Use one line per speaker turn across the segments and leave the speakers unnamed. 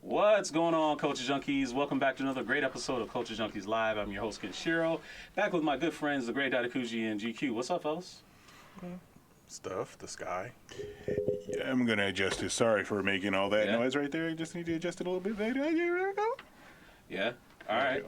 What's going on, Culture Junkies? Welcome back to another great episode of Culture Junkies Live. I'm your host, Kenshiro, back with my good friends, the great Dadakuji and GQ. What's up, fellas?
Stuff, the sky.
Yeah, I'm going to adjust it. Sorry for making all that noise right there. I just need to adjust it a little bit later. Here we go.
Yeah. All right.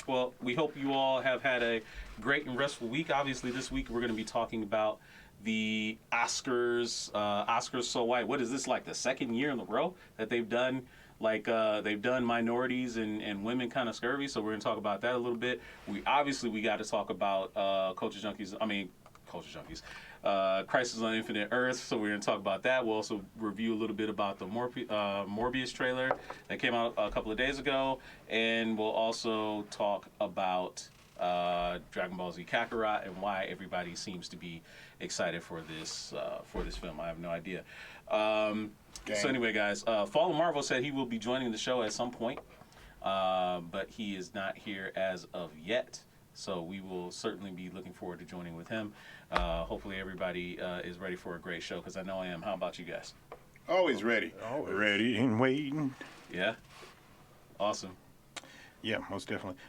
Well, we hope you all have had a great and restful week. Obviously, this week we're going to be talking about the Oscars. Oscars So White. What is this, like the second year in a row that they've done? They've done minorities and women kind of scurvy. So we're going to talk about that a little bit. We got to talk about Culture Junkies. Crisis on Infinite Earth, so we're going to talk about that. We'll also review a little bit about the Morbius trailer that came out a couple of days ago, and we'll also talk about Dragon Ball Z Kakarot and why everybody seems to be excited for this film. I have no idea. So anyway, guys, Fallen Marvel said he will be joining the show at some point, but he is not here as of yet. So we will certainly be looking forward to joining with him. Hopefully everybody is ready for a great show, because I know I am. How about you guys?
Always ready.
Always.
Ready and waiting.
Yeah? Awesome.
Yeah, most definitely.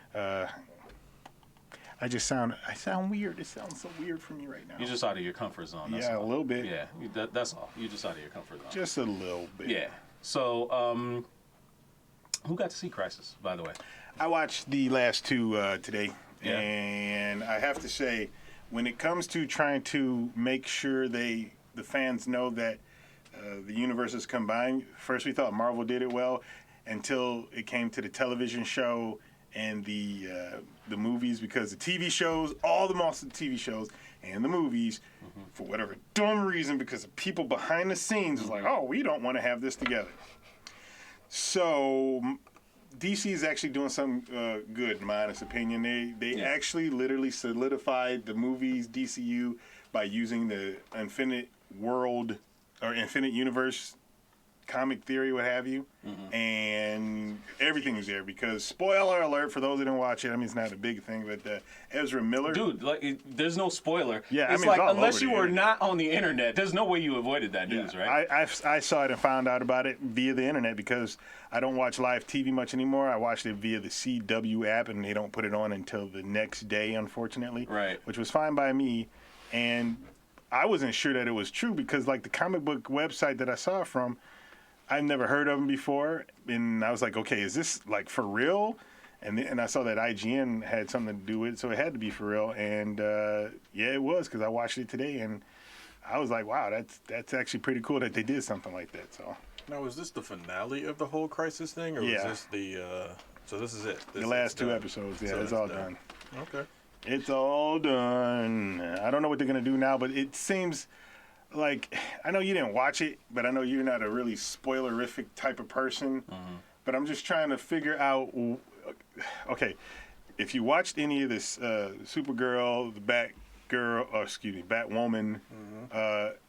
I sound weird. It sounds so weird for me right now.
You're just out of your comfort zone. That's
a
all.
little bit.
Yeah, that's all. You're just out of your comfort zone.
Just a little bit.
Yeah. So, who got to see Crisis, by the way?
I watched the last two today.
Yeah.
And I have to say, when it comes to trying to make sure the fans know that the universes combined, first we thought Marvel did it well until it came to the television show and the movies, because the TV shows, most of the TV shows and the movies, for whatever dumb reason, because the people behind the scenes was like, oh, we don't want to have this together. So DC is actually doing something good, in my honest opinion. They actually literally solidified the movies DCU by using the Infinite World or Infinite Universe comic theory, what have you, and everything is there. Because spoiler alert for those who didn't watch it, I mean it's not a big thing, but Ezra Miller,
dude, there's no spoiler.
Yeah,
it's like unless you were not on the internet, there's no way you avoided that news, right?
I saw it and found out about it via the internet, because I don't watch live TV much anymore. I watched it via the CW app, and they don't put it on until the next day, unfortunately.
Right.
Which was fine by me, and I wasn't sure that it was true, because like the comic book website that I saw it from, I've never heard of them before, and I was like, okay, is this like for real? And I saw that IGN had something to do with it, so it had to be for real. And yeah, it was, because I watched it today, and I was like, wow, that's actually pretty cool that they did something like that. So
now, is this the finale of the whole Crisis thing, or was this the? So this is it.
The last two episodes, yeah, so it's all done.
Okay.
It's all done. I don't know what they're gonna do now, but it seems like, I know you didn't watch it, but I know you're not a really spoilerific type of person. But I'm just trying to figure out, okay, if you watched any of this Supergirl, the Batwoman,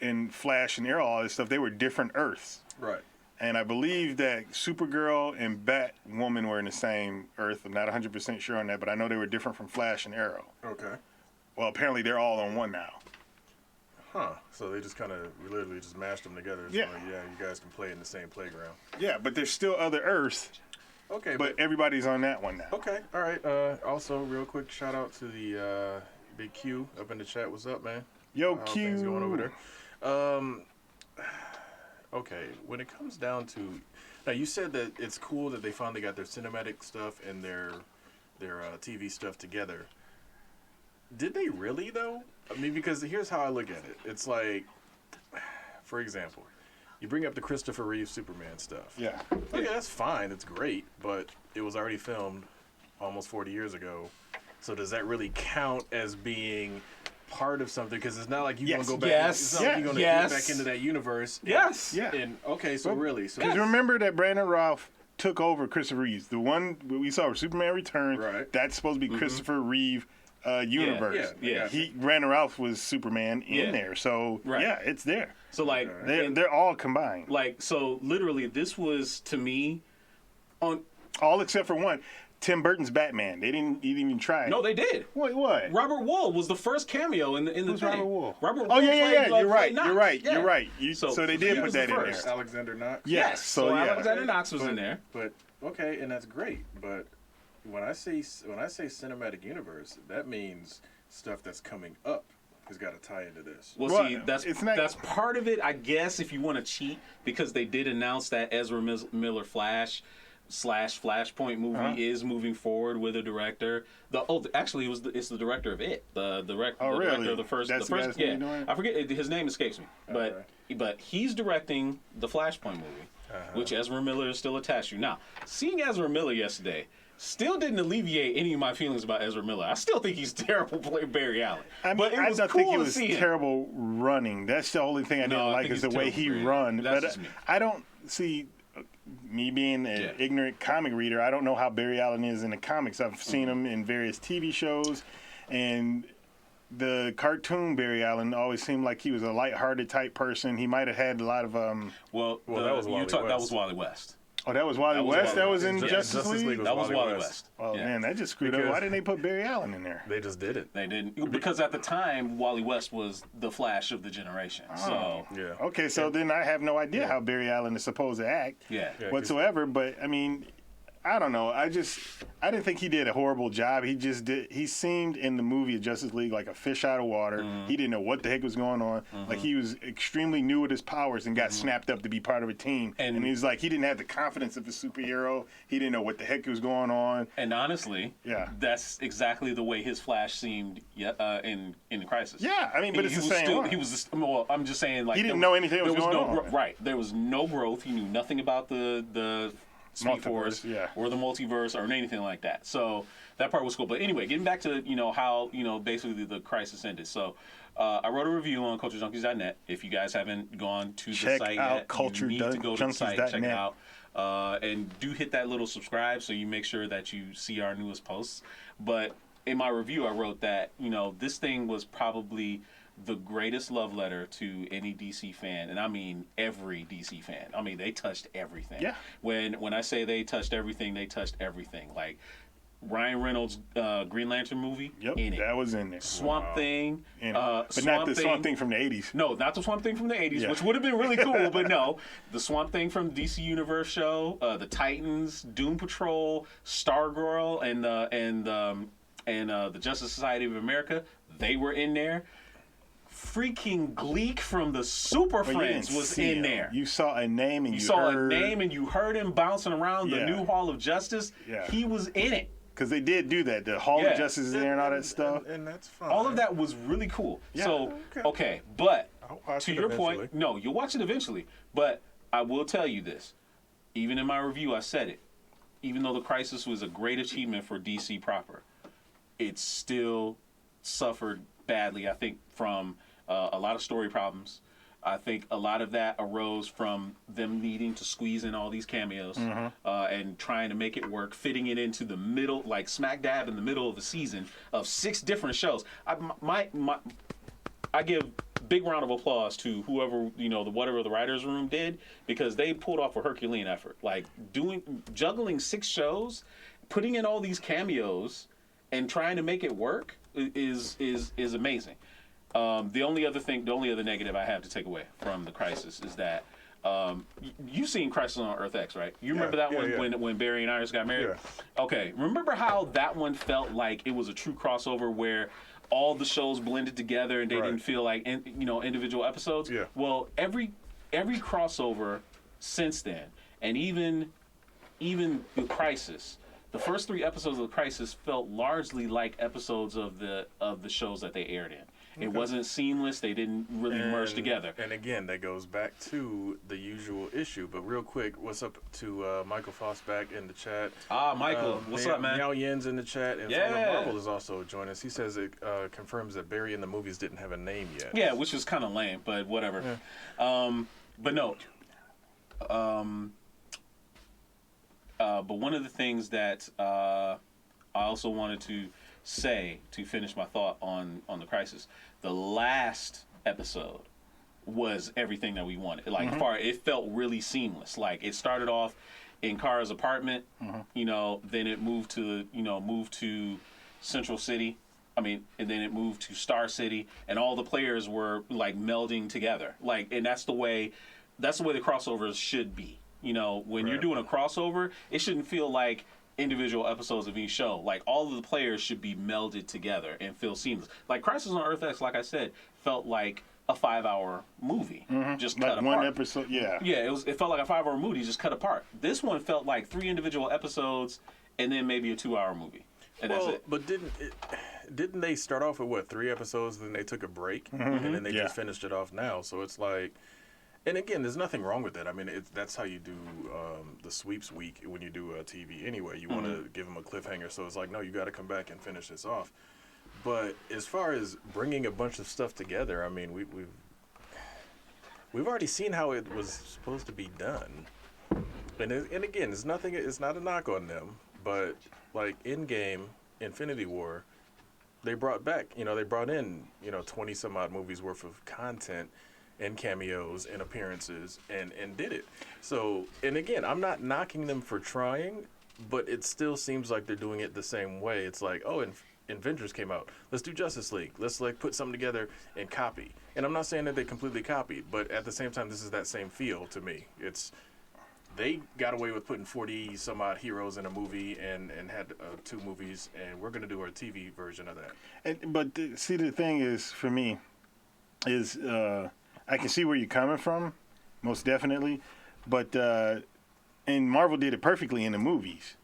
and Flash and Arrow, all this stuff, they were different Earths.
Right.
And I believe that Supergirl and Batwoman were in the same Earth. I'm not 100% sure on that, but I know they were different from Flash and Arrow.
Okay.
Well, apparently they're all on one now.
Huh. So they just kind of literally just mashed them together. So
Yeah.
like, yeah, you guys can play in the same playground.
Yeah, but there's still other Earths.
Okay.
But everybody's on that one now.
Okay. All right. Also, real quick shout out to the Big Q up in the chat. What's up, man?
Yo,
How
Q.
things going over there? Okay. When it comes down to, now you said that it's cool that they finally got their cinematic stuff and their TV stuff together. Did they really though? I mean, because here's how I look at it. It's like, for example, you bring up the Christopher Reeve Superman stuff.
Yeah.
Okay, that's fine. It's great, but it was already filmed almost 40 years ago. So does that really count as being part of something? Because it's not like you're going to go back. It's not like you're going to get back into that universe.
Yes.
Yeah.
And okay, so really, so
because remember that Brandon Routh took over Christopher Reeves. The one we saw with Superman Returns.
Right.
That's supposed to be Christopher Reeve universe.
Yeah.
Brandon Routh was Superman in there. So yeah, it's there.
So like
they're all combined.
Like, so literally, this was to me on
all except for one. Tim Burton's Batman. They didn't even try.
No, they did.
Wait, what?
Robert Wuhl was the first cameo in the
Who's
thing.
Robert Wuhl?
Robert
Oh
Wuhl
yeah.
played,
You're right.
Knox.
You're right.
Yeah.
You're right. So they did
he
put
was
that
the
in
first.
there.
Alexander Knox.
Yes.
So
yeah.
Alexander Knox was in there.
But okay, and that's great. But when I say cinematic universe, that means stuff that's coming up has got to tie into this.
Well, see,
it's not-
that's part of it, I guess, if you want to cheat, because they did announce that Ezra Miller Flash / Flashpoint movie is moving forward with a director. Actually, it's the director of it. The director of the first.
That's the guy's movie doing it?
I forget his name escapes me, but he's directing the Flashpoint movie, which Ezra Miller is still attached to. Now, seeing Ezra Miller yesterday still didn't alleviate any of my feelings about Ezra Miller. I still think he's terrible playing Barry Allen.
I mean,
but it was
don't
cool
think he
to
was
see him.
terrible running. That's the only thing I didn't
I
like
think
is the
he's
way
terrible
he
running.
run.
That's
But
just me.
I don't see me being an ignorant comic reader. I don't know how Barry Allen is in the comics. I've seen him in various TV shows, and the cartoon Barry Allen always seemed like he was a lighthearted type person. He might have had a lot of
that was Wally West.
That was Wally West.
Oh, that was Wally West. That was in
Yeah,
Justice League.
That was Wally West.
Oh
Yeah.
man, that just screwed up.
Because-
Why didn't they put Barry Allen in there?
They just did it.
They didn't, because at the time Wally West was the Flash of the generation. So
Yeah.
Okay, so then I have no idea how Barry Allen is supposed to act
yeah.
whatsoever. But I mean, I don't know. I didn't think he did a horrible job. He seemed in the movie of Justice League like a fish out of water. He didn't know what the heck was going on. Like he was extremely new with his powers and got snapped up to be part of a team. And he was like, he didn't have the confidence of a superhero. He didn't know what the heck was going on.
And honestly, that's exactly the way his Flash seemed in Crisis.
Yeah, I mean, but it's the same one.
He was. Well, I'm just saying, like
He didn't know anything was going on.
Right. There was no growth. He knew nothing about the Speed Force or the multiverse or anything like that. So that part was cool. But anyway, getting back to how basically the Crisis ended. So I wrote a review on culturejunkies.net. If you guys haven't gone to the site yet, you need to go to the site, check it out, and do hit that little subscribe so you make sure that you see our newest posts. But in my review, I wrote that this thing was probably the greatest love letter to any DC fan, and I mean every DC fan. I mean, they touched everything.
Yeah.
When I say they touched everything, they touched everything. Like Ryan Reynolds' Green Lantern movie.
Yep,
in it.
that was in there.
Swamp Thing.
But not the Swamp Thing from the 80s.
No, not the Swamp Thing from the 80s,
Yeah.
which would have been really cool, but no. The Swamp Thing from the DC Universe show, the Titans, Doom Patrol, Stargirl, and the Justice Society of America, they were in there. Freaking Gleek from the Super Friends was in there.
You saw a name and
You
you
saw
heard,
a name and you heard him bouncing around the new Hall of Justice.
Yeah.
He was in it.
because they did do that. The Hall of Justice is in there and all that stuff.
And that's fine.
All of that was really cool.
Yeah.
So, okay, but
I'll watch
to
it
your
eventually.
point, no, you'll watch it eventually. But I will tell you this. Even in my review, I said it. Even though The Crisis was a great achievement for DC proper, it still suffered badly, I think, from a lot of story problems. I think a lot of that arose from them needing to squeeze in all these cameos and trying to make it work, fitting it into the middle, like smack dab in the middle of a season of 6 different shows. I give big round of applause to whoever, whatever the writers' room did, because they pulled off a Herculean effort. Like juggling 6 shows, putting in all these cameos, and trying to make it work is amazing. The only other negative I have to take away from The Crisis is that you've seen Crisis on Earth X, right? You remember that one when Barry and Iris got married?
Yeah.
Okay, remember how that one felt like it was a true crossover where all the shows blended together and they didn't feel like individual episodes?
Yeah.
Well, every crossover since then, and even The Crisis, the first 3 episodes of The Crisis felt largely like episodes of the shows that they aired in. It wasn't seamless. They didn't really merge together.
And again, that goes back to the usual issue. But real quick, what's up to Michael Fossback in the chat?
Michael, what's up, man?
Meow Yin's in the chat. And
Yeah.
Father Marvel is also joining us. He says it confirms that Barry in the movies didn't have a name yet.
Yeah, which is kind of lame, but whatever. Yeah. But no. But one of the things that I also wanted to say to finish my thought on The Crisis, the last episode was everything that we wanted. Like, it felt really seamless. Like, it started off, in Kara's apartment. Then it moved to Central City. And then it moved to Star City, and all the players were like melding together. And that's the way the crossovers should be. When you're doing a crossover, it shouldn't feel like individual episodes of each show. Like, all of the players should be melded together and feel seamless. Like Crisis on Earth X, like I said, felt like a 5-hour movie, just cut apart.
One episode, yeah.
Yeah, it felt like a 5-hour movie just cut apart. This one felt like 3 individual episodes and then maybe a 2-hour movie. And that's it.
But didn't they start off with 3 episodes, then they took a break, and then they just finished it off now? So it's like, and again, there's nothing wrong with that. I mean, that's how you do the sweeps week when you do TV anyway. You want to give them a cliffhanger, so it's like, no, you got to come back and finish this off. But as far as bringing a bunch of stuff together, I mean, we've already seen how it was supposed to be done, and again, it's nothing. It's not a knock on them, but like Endgame, Infinity War, they brought in 20 some odd movies worth of content and cameos and appearances and did it. So, and again, I'm not knocking them for trying, but it still seems like they're doing it the same way. It's like, oh, Avengers came out. Let's do Justice League. Let's put something together and copy. And I'm not saying that they completely copied, but at the same time, this is that same feel to me. They got away with putting 40 some odd heroes in a movie and had 2 movies, and we're going to do our TV version of that.
But the thing is, for me, is I can see where you're coming from, most definitely. But and Marvel did it perfectly in the movies.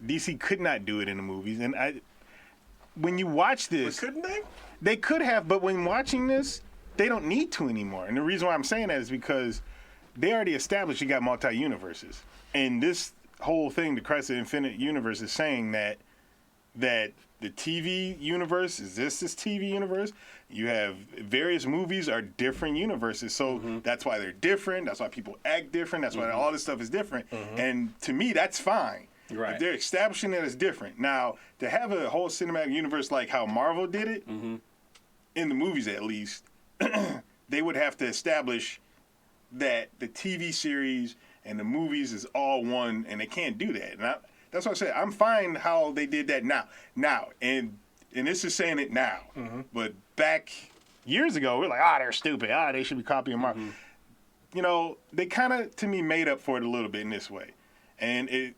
DC could not do it in the movies, and when you watch this,
but couldn't they?
They could have, but when watching this, they don't need to anymore. And the reason why I'm saying that is because they already established you got multi-universes. And this whole thing, the Crisis of Infinite Universe, is saying that the TV universe is this TV universe. You have various movies are different universes. So that's why they're different. That's why people act different. That's why all this stuff is different. And to me, that's fine.
Right.
If they're establishing that it's different. Now, to have a whole cinematic universe like how Marvel did it, in the movies at least, they would have to establish that the TV series and the movies is all one, and they can't do that. And that's what I said. I'm fine how they did that now. And this is saying it now. But back years ago, we're like, they're stupid. They should be copying Marvel. They kind of, to me, made up for it a little bit in this way. And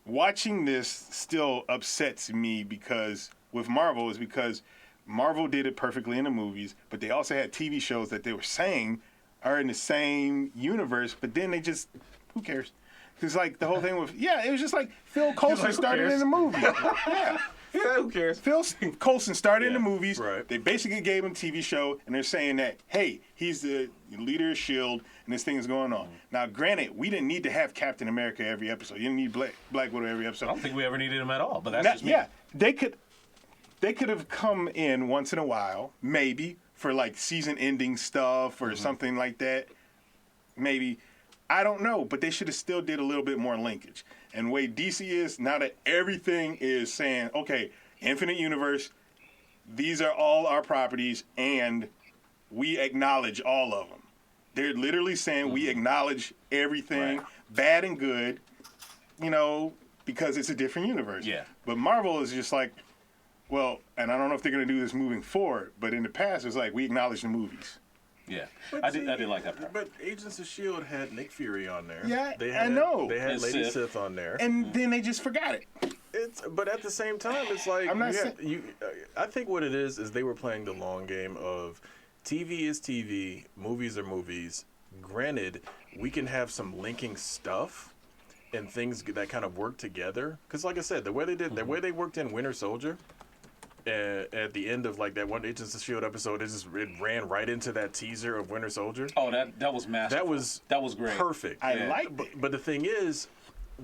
watching this still upsets me because Marvel did it perfectly in the movies, but they also had TV shows that they were saying are in the same universe, but then they just, who cares? Because like the whole thing with, it was just like Phil Coulson started in the movie.
Who cares?
Phil Coulson started in the movies.
Right.
They basically gave him a TV show, and they're saying that, hey, he's the leader of S.H.I.E.L.D., and this thing is going on. Now, granted, we didn't need to have Captain America every episode. You didn't need Black Widow every episode.
I don't think we ever needed him at all, but that's just me.
Yeah, they could have come in once in a while, maybe, for like season-ending stuff or something like that. Maybe. I don't know, but they should have still did a little bit more linkage. And the way DC is, now that everything is saying, okay, Infinite Universe, these are all our properties, and we acknowledge all of them. They're literally saying we acknowledge everything, bad and good, because it's a different universe.
Yeah.
But Marvel is just like, well, and I don't know if they're going to do this moving forward, but in the past, it's like we acknowledge the movies.
Yeah,
But
I did like that part.
But Agents of S.H.I.E.L.D. had Nick Fury on there.
Yeah,
I
know.
They had
And
Lady
Sith.
Sith on there.
And then they just forgot it.
But at the same time, it's like
I'm not
I think what it is they were playing the long game of TV is TV, movies are movies. Granted, we can have some linking stuff and things that kind of work together. Because, like I said, the way they worked in Winter Soldier. At the end of like that one Agents of S.H.I.E.L.D. episode, it ran right into that teaser of Winter Soldier.
Oh, that was masterful. That was great.
Perfect.
I liked it.
But the thing is,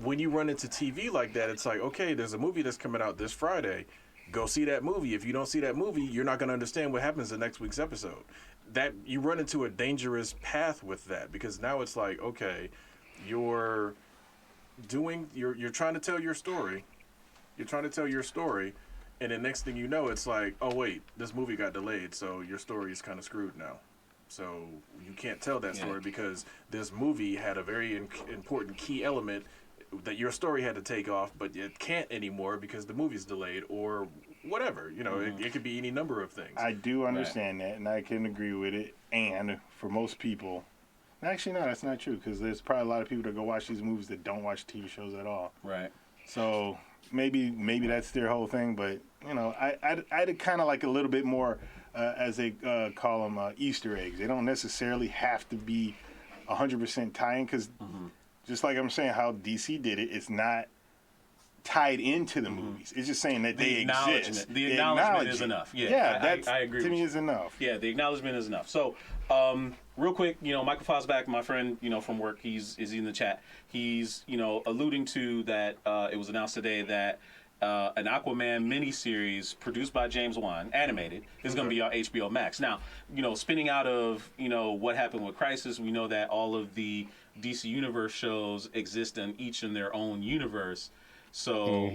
when you run into TV like that, it's like, okay, there's a movie that's coming out this Friday. Go see that movie. If you don't see that movie, you're not going to understand what happens in next week's episode. That you run into a dangerous path with that, because now it's like, okay, you're trying to tell your story. You're trying to tell your story. And the next thing you know, it's like, oh, wait, this movie got delayed, so your story is kind of screwed now. So you can't tell that story because this movie had a very important key element that your story had to take off, but it can't anymore because the movie's delayed or whatever. You know, it could be any number of things.
I do understand that, and I can agree with it. And for most people, actually, no, that's not true because there's probably a lot of people that go watch these movies that don't watch TV shows at all.
Right.
So maybe that's their whole thing. But you know, I'd kind of like a little bit more, as they call them, Easter eggs. They don't necessarily have to be 100% tie-in because, just like I'm saying, how DC did it, it's not tied into the movies. It's just saying that they exist.
The acknowledgement is enough. Yeah, I agree.
To me, is enough.
Yeah, the acknowledgement is enough. So, real quick, you know, Michael Fosback, my friend, you know, from work, is in the chat. He's, you know, alluding to that it was announced today that an Aquaman miniseries produced by James Wan, animated, is going to be on HBO Max. Now, you know, spinning out of, you know, what happened with Crisis, we know that all of the DC Universe shows exist in their own universe. So,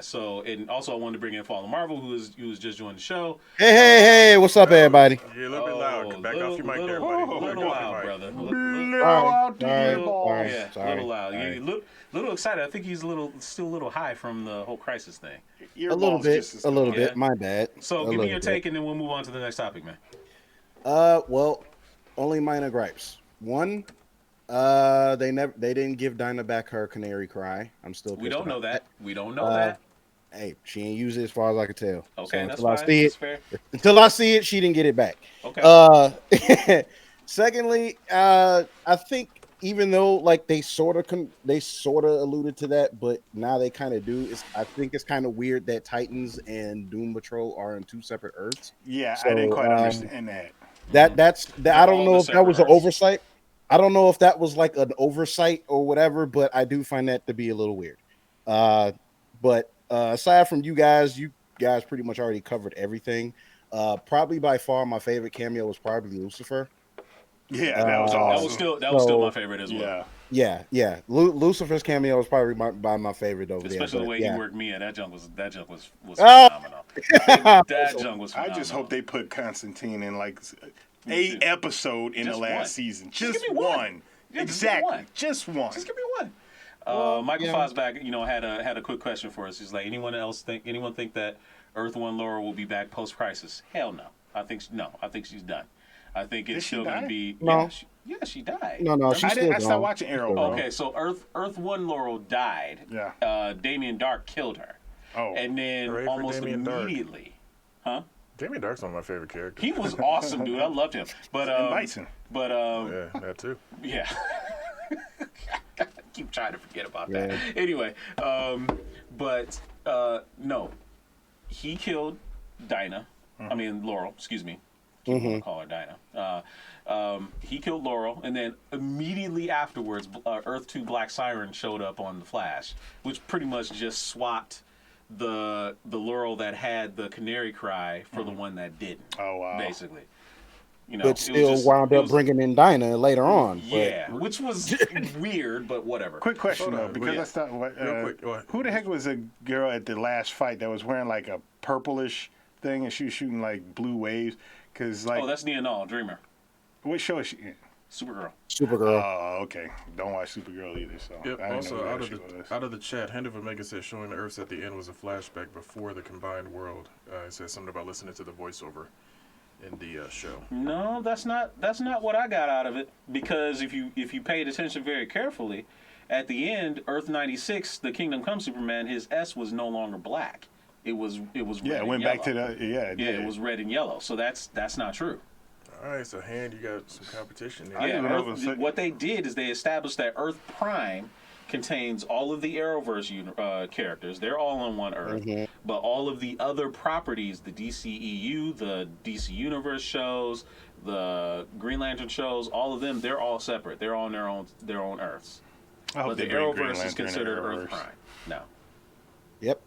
so, and also I wanted to bring in Fallen Marvel, who was just joined the show.
Hey, what's up, everybody?
You're a little bit loud. Back off your mic there, buddy.
A little loud, brother. Little loud.
Sorry.
Little excited. I think he's still a little high from the whole Crisis thing.
A little bit. My bad.
So give me your take, and then we'll move on to the next topic, man.
Well, only minor gripes. One, they didn't give Dinah back her canary cry. I'm still pissed.
We don't know that. We don't know that.
Hey, she ain't used it as far as I could tell.
Okay,
so
that's
until
fine.
I see
That's
it,
fair.
until I see it, she didn't get it back.
Okay.
Secondly, I think even though like they sort of alluded to that, but now they kind of do. I think it's kind of weird that Titans and Doom Patrol are on two separate Earths.
Yeah,
So,
I didn't quite understand that.
That's I don't know if that was an
Earths.
oversight. I don't know if that was like an oversight or whatever, but I do find that to be a little weird. But aside from you guys pretty much already covered everything. Probably by far my favorite cameo was probably Lucifer.
Yeah, that was awesome.
That was still my favorite as well.
Yeah. Lucifer's cameo was probably my favorite over there.
Especially the way he worked Mia. That junk was phenomenal. That junk was phenomenal.
I just hope they put Constantine in like a episode in the last season. Just
give me
one.
Yeah,
Exactly. Just one.
Just give me one. Michael Fosback, you know, had a quick question for us. He's like, anyone think that Earth One Laura will be back post Crisis? Hell no. I think she's done. I think it's still going to be.
No.
She died.
No, she's still
I stopped watching Arrow.
Okay, so Earth One Laurel died.
Yeah.
Damien Dark killed her.
Oh.
And then almost immediately,
Damien Dark's one of my favorite characters.
he was awesome, dude. I loved him. But
And Bison.
But
Yeah, that too.
yeah. I keep trying to forget about that. Anyway, but no, he killed Dinah. I mean Laurel. Excuse me. Keep want to call her Dinah. He killed Laurel, and then immediately afterwards, Earth 2 Black Siren showed up on the Flash, which pretty much just swapped the Laurel that had the canary cry for the one that didn't.
Oh wow.
Basically. You know,
but still wound up bringing in Dinah later on.
Yeah, which was weird, but whatever.
Quick question
Hold
though,
on,
because
yeah.
I thought,
Real quick, go ahead.
who the heck was a girl at the last fight that was wearing like a purplish thing and she was shooting like blue waves? Because like,
that's Nia Nall, Dreamer,
what show is she in?
Supergirl.
Oh, okay. Don't watch Supergirl either. So
Yep.
I didn't
Also,
know
out
who
of
she was.
the chat, Hand of Omega says showing the Earths at the end was a flashback before the combined world. It says something about listening to the voiceover in the show.
No, that's not what I got out of it. Because if you paid attention very carefully, at the end, Earth 96, the Kingdom Come Superman, his S was no longer black. It was red
It went
and
back to
yellow.
it
was red and yellow. So that's not true.
All right, so Hand, you got some competition there.
I didn't know it
Earth,
was
what they did is they established that Earth Prime contains all of the Arrowverse characters. They're all on one Earth. But all of the other properties, the DCEU, the DC Universe shows, the Green Lantern shows, all of them, they're all separate. They're all on their own Earths. But the Arrowverse is considered Earth Prime now.
Yep.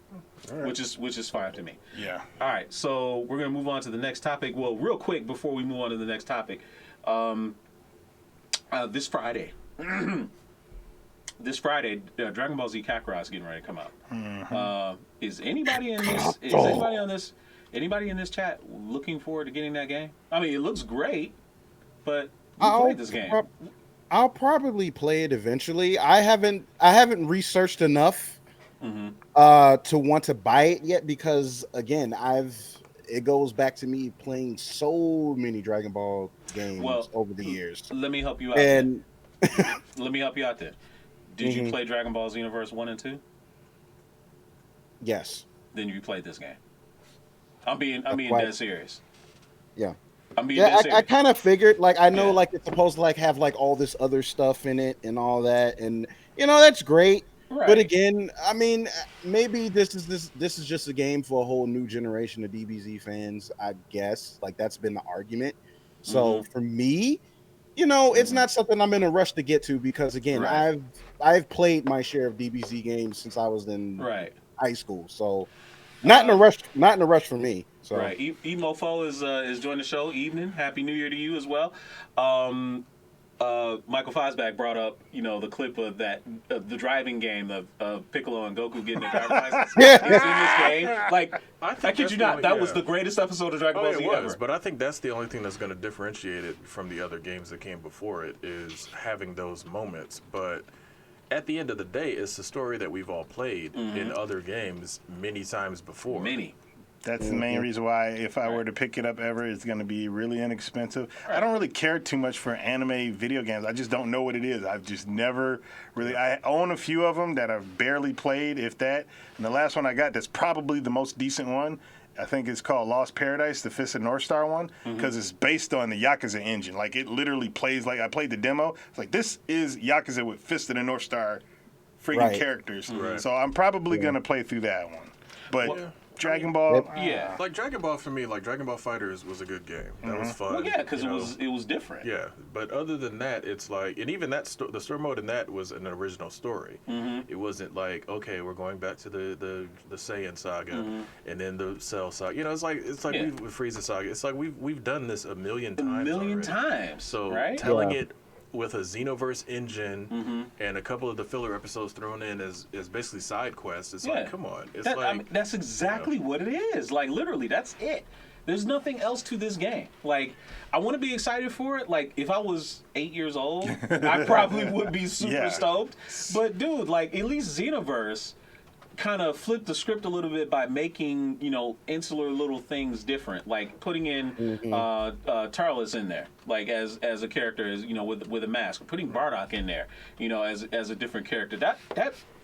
Right.
Which is fine to me.
Yeah.
All right, so we're gonna move on to the next topic. Well, real quick before we move on to the next topic, this Friday, Dragon Ball Z Kakarot is getting ready to come out. Is anybody in this? Anybody in this chat looking forward to getting that game? I mean, it looks great. but you
I'll
played this game.
I'll probably play it eventually. I haven't researched enough to want to buy it yet because again, it goes back to me playing so many Dragon Ball games over the years.
Let me help you out.
And
let me help you out there. Did you play Dragon Ball Xenoverse 1 and 2?
Yes.
Then you played this game. I'm being dead serious.
Yeah.
I
kind of figured, like, I know, like, it's supposed to, like, have, like, all this other stuff in it and all that, and, you know, that's great. Right. But again, I mean, maybe this is just a game for a whole new generation of DBZ fans, I guess. Like, that's been the argument. So, for me, you know, it's not something I'm in a rush to get to because, again, I've played my share of DBZ games since I was in high school. So, not in a rush for me. So.
Right. Emofo is joining the show. Evening. Happy New Year to you as well. Michael Fosback brought up, you know, the clip of that the driving game of Piccolo and Goku getting their driver's license. It's in this game. Like, I kid you not, that was the greatest episode of Dragon Ball Z ever.
But I think that's the only thing that's going to differentiate it from the other games that came before it is having those moments. But at the end of the day, it's a story that we've all played in other games many times before.
That's the main reason why if I were to pick it up ever, it's going to be really inexpensive. I don't really care too much for anime video games. I just don't know what it is. I've just never really. I own a few of them that I've barely played, if that. And the last one I got that's probably the most decent one, I think it's called Lost Paradise, the Fist of North Star one, because it's based on the Yakuza engine. Like, it literally plays like I played the demo. It's like, this is Yakuza with Fist of the North Star freaking characters. So I'm probably going to play through that one. But Dragon Ball,
like Dragon Ball for me, like Dragon Ball Fighters was a good game. That was fun.
Well, yeah, because it was different.
Yeah, but other than that, it's like, and even that the story mode in that was an original story. It wasn't like, okay, we're going back to the Saiyan saga and then the Cell saga. You know, it's like with Frieza saga. It's like we've done this a million times. So telling it with a Xenoverse engine and a couple of the filler episodes thrown in as basically side quests. It's like, come on. It's
that's exactly what it is. Like, literally, that's it. There's nothing else to this game. Like, I want to be excited for it. Like, if I was 8 years old, I probably would be super stoked. But, dude, like, at least Xenoverse kind of flipped the script a little bit by making, you know, insular little things different, like putting in Tarlis in there, like as a character, as you know, with a mask, putting Bardock in there, you know, as a different character. That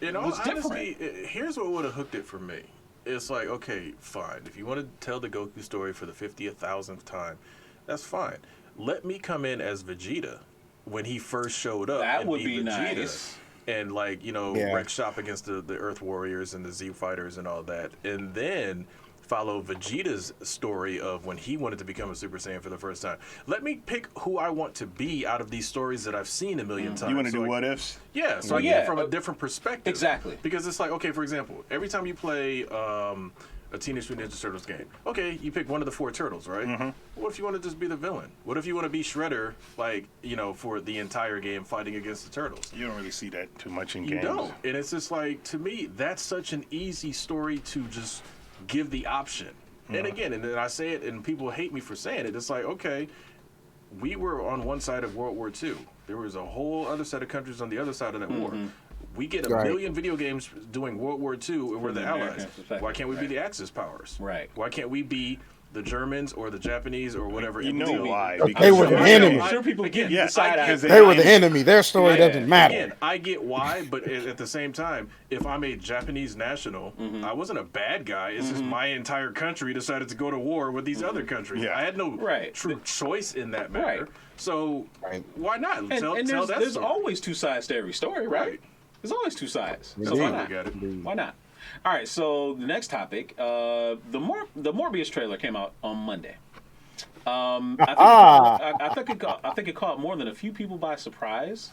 was different.
Here's what would have hooked it for me. It's like, okay, fine. If you want to tell the Goku story for the 50,000th time, that's fine. Let me come in as Vegeta when he first showed up.
That would be
Vegeta.
Nice.
And, like, you know, wreck shop against the Earth Warriors and the Z Fighters and all that. And then follow Vegeta's story of when he wanted to become a Super Saiyan for the first time. Let me pick who I want to be out of these stories that I've seen a million times.
You want to do what ifs?
Yeah, so I get it from a different perspective.
Exactly.
Because it's like, okay, for example, every time you play a Teenage Mutant Ninja Turtles game, okay, you pick one of the 4 turtles, right? What if you want to just be the villain? What if you want to be Shredder, like, you know, for the entire game fighting against the turtles?
You don't really see that too much in games.
You don't. And it's just like, to me, that's such an easy story to just give the option. And again, and then I say it, and people hate me for saying it. It's like, okay, we were on one side of World War II. There was a whole other set of countries on the other side of that war. We get a million video games doing World War II, and we're the Allies. Why can't we be the Axis powers?
Right.
Why can't we be the Germans or the Japanese or whatever?
You know why?
They were the enemy.
I'm sure people get
they were the enemy. Their story doesn't matter.
Again, I get why, but at the same time, if I'm a Japanese national, I wasn't a bad guy. It's just my entire country decided to go to war with these other countries. I had no true choice in that matter. So why not?
And there's always 2 sides to every story, right? There's always 2 sides. So why not? All right, so the next topic, the Morbius trailer came out on Monday. I think it caught more than a few people by surprise.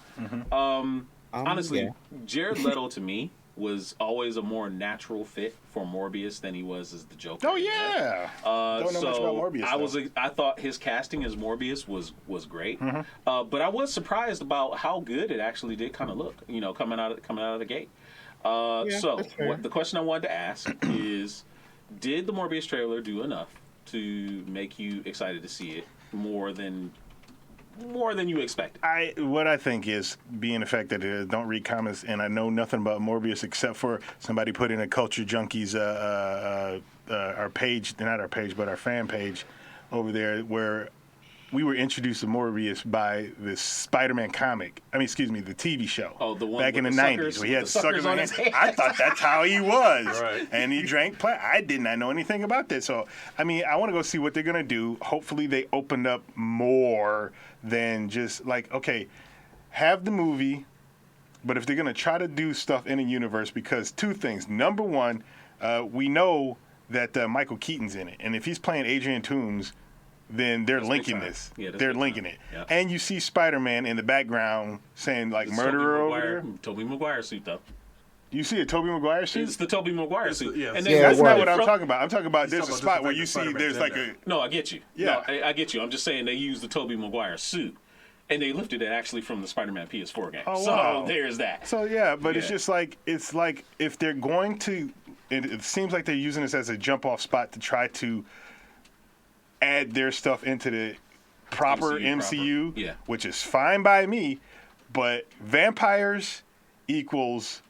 Honestly, Jared Leto to me was always a more natural fit for Morbius than he was as the Joker.
Oh yeah, don't know much about Morbius.
I thought his casting as Morbius was great, but I was surprised about how good it actually did kind of look. You know, coming out of the gate. The question I wanted to ask is, did the Morbius trailer do enough to make you excited to see it more than more than you expected.
What I think is, being the fact that I don't read comics and I know nothing about Morbius except for somebody put in a Culture Junkies our page, not our page, but our fan page over there, where we were introduced to Morbius by this Spider-Man comic. the TV show.
Oh, the one
back in
with
the
the
90s,
suckers-
where he had
with the suckers on his head.
I thought that's how he was.
Right.
And he drank I did not know anything about that. So, I want to go see what they're going to do. Hopefully they opened up more than just like, okay, have the movie, but if they're going to try to do stuff in a universe, because two things. Number one, we know that Michael Keaton's in it. And if he's playing Adrian Toomes, then they're
That's
linking
big time.
this.
Yeah, that's
they're
big
linking
time.
it.
Yeah.
And you see Spider-Man in the background saying, like,
It's
murderer over there.
Tobey Maguire suit, though.
You see a Tobey Maguire suit?
It's the Tobey Maguire suit.
yeah.
And
Yeah,
That's
it
not
was.
what I'm talking about. I'm talking about
He's
there's a
talking about
spot where
just
you
the
see
fact that
there's like
Spider-Man's
a...
No, I get you.
Yeah.
No, I get you. I'm just saying they used the Tobey Maguire suit, and they lifted it actually from the Spider-Man PS4 game.
Oh,
so
wow.
there's that.
So, yeah, but it's
Yeah.
just like, it's like if they're going to... It seems like they're using this as a jump-off spot to try to add their stuff into the proper MCU,
Yeah.
which is fine by me, but vampires equals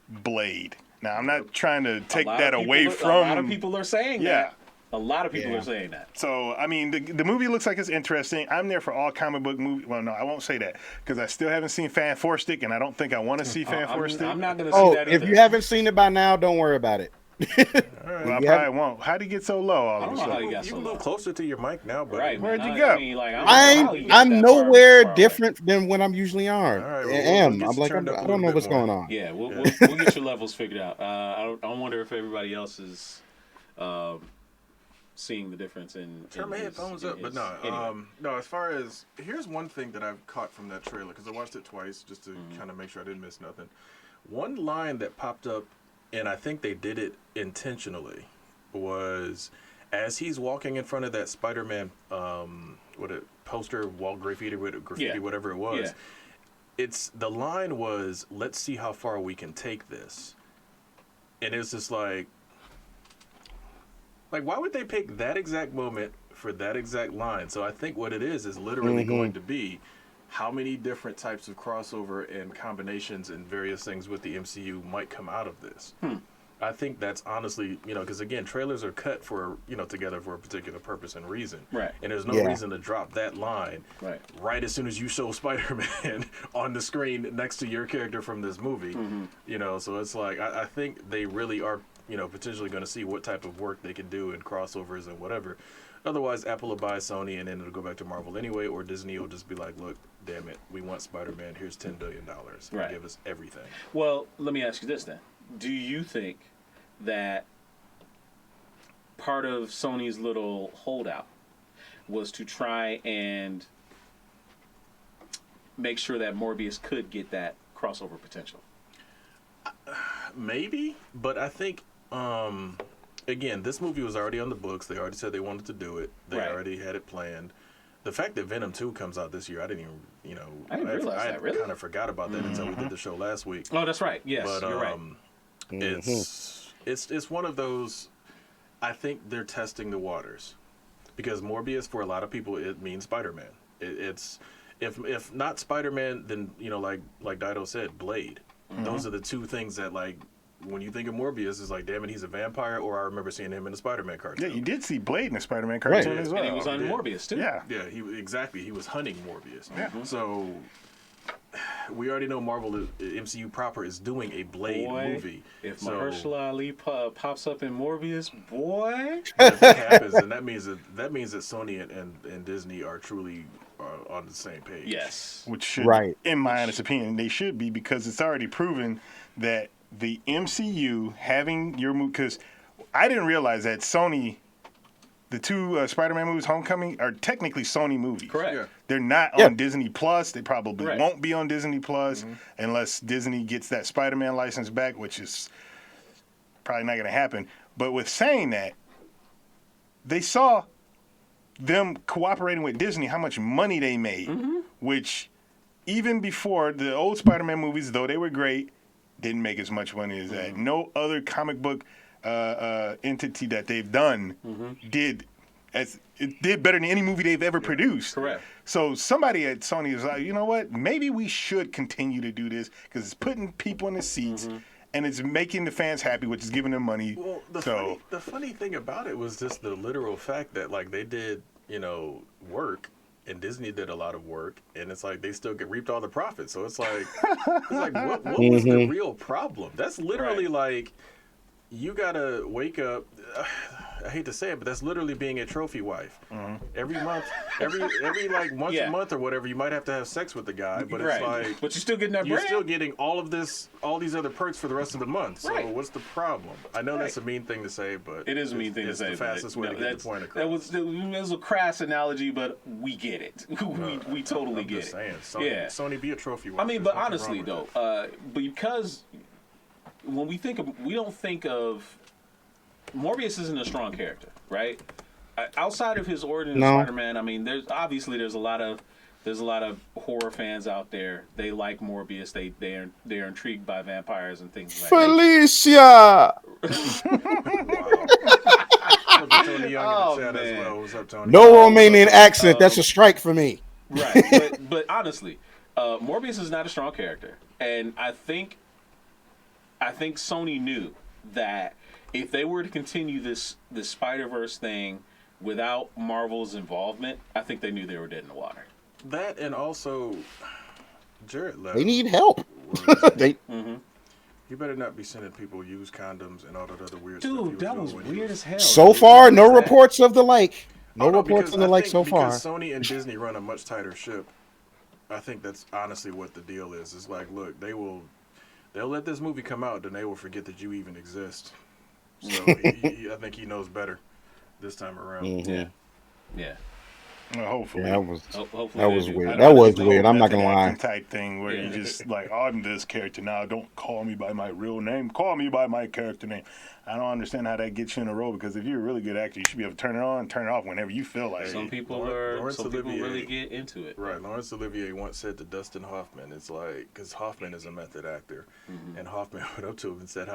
Blade. Now, I'm not trying to take that away from...
A lot of people are saying
Yeah.
that. A lot of people
Yeah.
are saying that.
So, the movie looks like it's interesting. I'm there for all comic book movies. Well, no, I won't say that because I still haven't seen Fan Four Stick, and I don't think I want to see Fan Four Stick.
I'm not going to see
Oh,
that
if
either.
you haven't seen it by now, don't worry about it.
Well, I probably won't. How'd he get so low all
I
of a
don't know how
sudden?
you got
You
so
can
low.
move closer to your mic now, but
Right,
Where'd
man.
you go?
I mean, like, I don't know how you got
I'm
that far
nowhere
away.
different than when I'm usually on.
All right, well,
I
we'll
am.
get
I'm
you
like,
turned up a
I
little
don't know
bit
what's
more.
going on.
Yeah, we'll get your levels figured out. I wonder if everybody else is seeing the difference in.
Turn my
his-
headphones
in
up, but
his-
no.
anyway.
No, as far as here's one thing that I've caught from that trailer because I watched it twice just to kind of make sure I didn't miss nothing. One line that popped up, and I think they did it intentionally, was as he's walking in front of that Spider-Man poster, wall graffiti,
Yeah.
whatever it was.
Yeah.
It's the line was, "Let's see how far we can take this," and it's just like, why would they pick that exact moment for that exact line? So I think what it is literally going to be how many different types of crossover and combinations and various things with the MCU might come out of this. I think that's honestly, because again, trailers are cut for, together for a particular purpose and reason.
Right.
And there's no
Yeah.
reason to drop that line
Right.
as soon as you show Spider-Man on the screen next to your character from this movie. So it's like, I think they really are, potentially going to see what type of work they can do in crossovers and whatever. Otherwise, Apple will buy Sony and then it'll go back to Marvel anyway, or Disney will just be like, look, damn it, we want Spider-Man, here's $10 billion.
Right.
Give us everything.
Well, let me ask you this then. Do you think that part of Sony's little holdout was to try and make sure that Morbius could get that crossover potential?
Maybe, but I think, again, this movie was already on the books. They already said they wanted to do it. They
Right.
already had it planned. The fact that Venom 2 comes out this year, I didn't even,
I didn't realize that, really?
kind of forgot about that until we did the show last week.
Oh, that's right. Yes,
But
you're right.
it's one of those. I think they're testing the waters because Morbius for a lot of people it means Spider-Man. It's if not Spider-Man, then like Dido said, Blade. Those are the two things that when you think of Morbius, it's like, damn it, he's a vampire. Or I remember seeing him in the Spider-Man cartoon.
Yeah, you did see Blade in the Spider-Man cartoon
Right.
as well.
And he was on
did.
Morbius too.
Yeah.
Yeah, he was hunting Morbius.
Yeah.
So we already know Marvel MCU proper is doing a Blade
Boy,
movie.
If
So-
Mahershala Ali pops up in Morbius, boy.
if that happens, then that means that Sony and Disney are truly on the same page.
Yes.
Which should,
Right.
in my honest opinion, they should be because it's already proven that the MCU having your movie, because I didn't realize that Sony, the two Spider-Man movies, Homecoming, are technically Sony movies.
Correct.
Yeah.
They're not
Yeah.
on Disney Plus. They probably
Right.
won't be on Disney Plus unless Disney gets that Spider-Man license back, which is probably not going to happen. But with saying that, they saw them cooperating with Disney, how much money they made, which even before the old Spider-Man movies, though they were great, didn't make as much money as that. No other comic book entity that they've done did it did better than any movie they've ever produced.
Correct.
So somebody at Sony is like, you know what? Maybe we should continue to do this because it's putting people in the seats and it's making the fans happy, which is giving them money.
Well, the funny thing about it was just the literal fact that like they did, work, and Disney did a lot of work, and it's like they still reaped all the profits. So it's like, what was the real problem? That's literally like, you gotta wake up. I hate to say it, but that's literally being a trophy wife. Every month, every like once a month or whatever, you might have to have sex with the guy, but it's like,
but you're still getting that
you're
brand.
still getting all these other perks for the rest of the month. So what's the problem? I know that's a mean thing to say, but
it is a mean thing to say.
It's the fastest way to get the point across.
That was a crass analogy, but we get it. we totally get
it.
it.
Sony, be a trophy wife.
I mean, but honestly though, because when we don't think of Morbius isn't a strong character, right? Outside of his origin as Spider-Man, I mean, there's a lot of horror fans out there. They like Morbius. They're intrigued by vampires and things like that.
Felicia.
Tony Young in the chat as well. What's up, Tony?
No Romanian accent. That's a strike for me.
Right, but honestly, Morbius is not a strong character, and I think Sony knew that if they were to continue this Spider-Verse thing without Marvel's involvement, I think they knew they were dead in the water.
That, and also Jared Leto.
They need help.
You better not be sending people used condoms and all that other weird
stuff.
Dude,
that was weird as hell.
So far, no reports of the like. No reports of the like so far.
Because Sony and Disney run a much tighter ship. I think that's honestly what the deal is. It's like, look, they'll let this movie come out, then they will forget that you even exist. So I think he knows better this time around.
Yeah.
Well, hopefully.
Yeah, that was
hopefully
weird. That was weird. I'm not gonna lie.
Type thing where you just like, oh, I'm this character now. Don't call me by my real name. Call me by my character name. I don't understand how that gets you in a role, because if you're a really good actor, you should be able to turn it on, turn it off whenever you feel like.
Some people really get into it.
Right. Laurence Olivier once said to Dustin Hoffman, it's like, because Hoffman is a method actor, and Hoffman went up to him and said,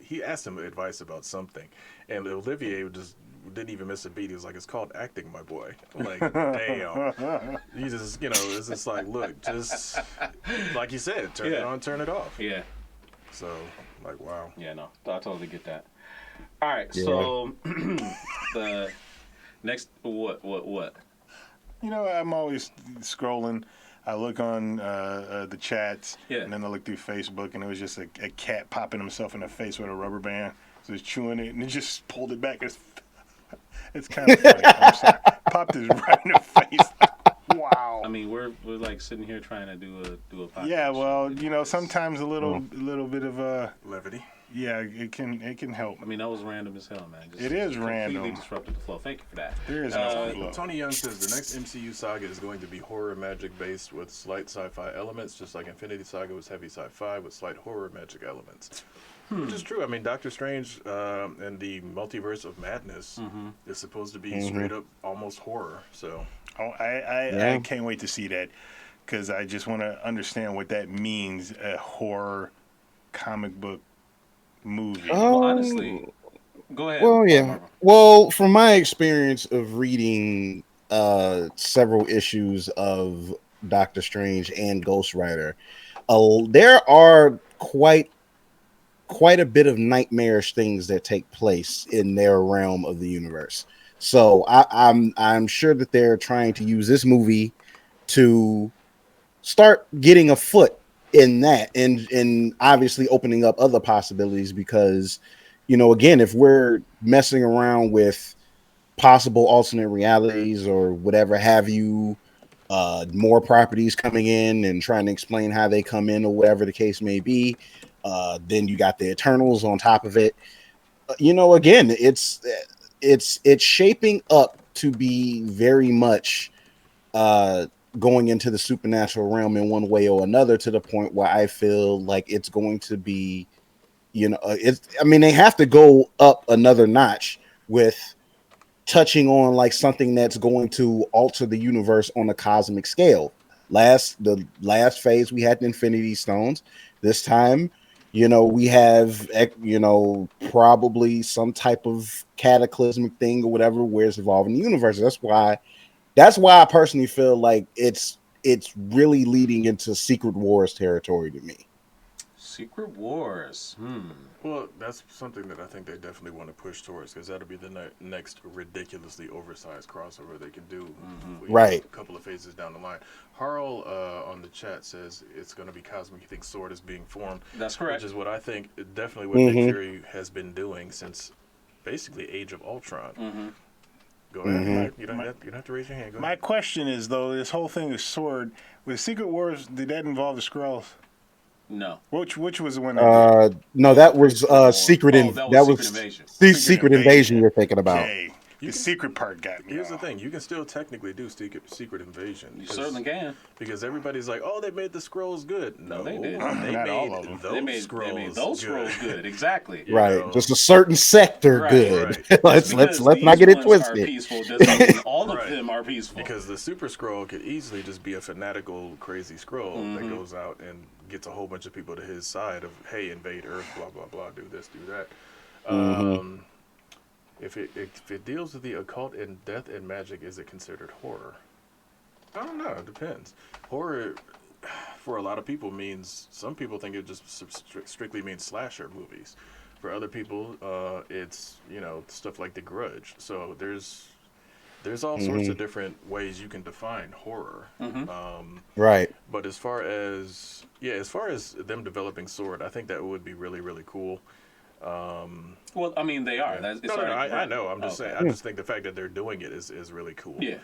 he asked him advice about something, and Olivier just didn't even miss a beat. He was like, it's called acting, my boy. I'm like, damn. You just, it's just like, look, just like you said, turn it on, turn it off.
Yeah.
So, like, wow.
Yeah, no, I totally get that. All right, so the next, what?
I'm always scrolling. I look on the chats, and then I look through Facebook, and it was just a cat popping himself in the face with a rubber band. So he's chewing it, and it just pulled it back. It's kind of funny. I'm sorry. Popped his right in the face. Wow.
I mean, we're like sitting here trying to do a podcast.
Yeah, well, sometimes a little bit of
levity.
Yeah, it can help.
I mean, that was random as hell, man.
It is random.
Completely disrupted the flow. Thank you for that.
There is no flow.
Tony Young says the next MCU saga is going to be horror magic based with slight sci-fi elements, just like Infinity Saga was heavy sci-fi with slight horror magic elements. Which is true. I mean, Doctor Strange and the Multiverse of Madness is supposed to be straight up almost horror. So,
I can't wait to see that, because I just want to understand what that means. A horror comic book movie.
Well, honestly, go ahead.
Well, yeah. Well, from my experience of reading several issues of Doctor Strange and Ghost Rider, there are quite a bit of nightmarish things that take place in their realm of the universe. So I'm sure that they're trying to use this movie to start getting a foot in that, and obviously opening up other possibilities, because again, if we're messing around with possible alternate realities or whatever have you, more properties coming in and trying to explain how they come in or whatever the case may be, then you got the Eternals on top of it. Again, it's shaping up to be very much going into the supernatural realm in one way or another, to the point where I feel like it's going to be, they have to go up another notch with touching on like something that's going to alter the universe on a cosmic scale. The last phase we had the Infinity Stones. This time, We have, probably some type of cataclysmic thing or whatever where it's evolving the universe. That's why I personally feel like it's really leading into Secret Wars territory to me.
Secret Wars.
Well, that's something that I think they definitely want to push towards because that'll be the next ridiculously oversized crossover they can do.
Right.
A couple of phases down the line. Harl on the chat says it's going to be cosmic. He thinks Sword is being formed.
That's correct.
Which is what I think. Definitely what Nick Fury has been doing since basically Age of Ultron. Go ahead. You don't have to raise your hand. Go
My
ahead.
question is, though, this whole thing with Sword, with Secret Wars, did that involve the Skrulls?
No.
Which was the one? That
No, that was Secret
Secret Invasion.
Invasion you're thinking about.
Okay. The secret part got me.
Here's the thing: you can still technically do Secret Invasion.
You certainly can.
Because everybody's like, "Oh, they made the Skrulls good." No,
they didn't.
They
Not
made
all of them.
They made those Skrulls good. Exactly.
Right,
know.
just a certain sector
Right,
good.
right.
let's
Because
not get
these
it
ones are
twisted.
peaceful doesn't mean all of
Right.
them are peaceful.
Because the Super Skrull could easily just be a fanatical, crazy Skrull that goes out and gets a whole bunch of people to his side of, "Hey, invade Earth, blah blah blah, do this, do that." If it deals with the occult and death and magic, is it considered horror? I don't know. It depends. Horror, for a lot of people, means some people think it just strictly means slasher movies. For other people, it's stuff like The Grudge. So there's all sorts of different ways you can define horror.
Right.
But as far as them developing Sword, I think that would be really, really cool.
Well, I mean, they are.
No, I know. I'm just saying. I just think the fact that they're doing it is really cool.
Yeah.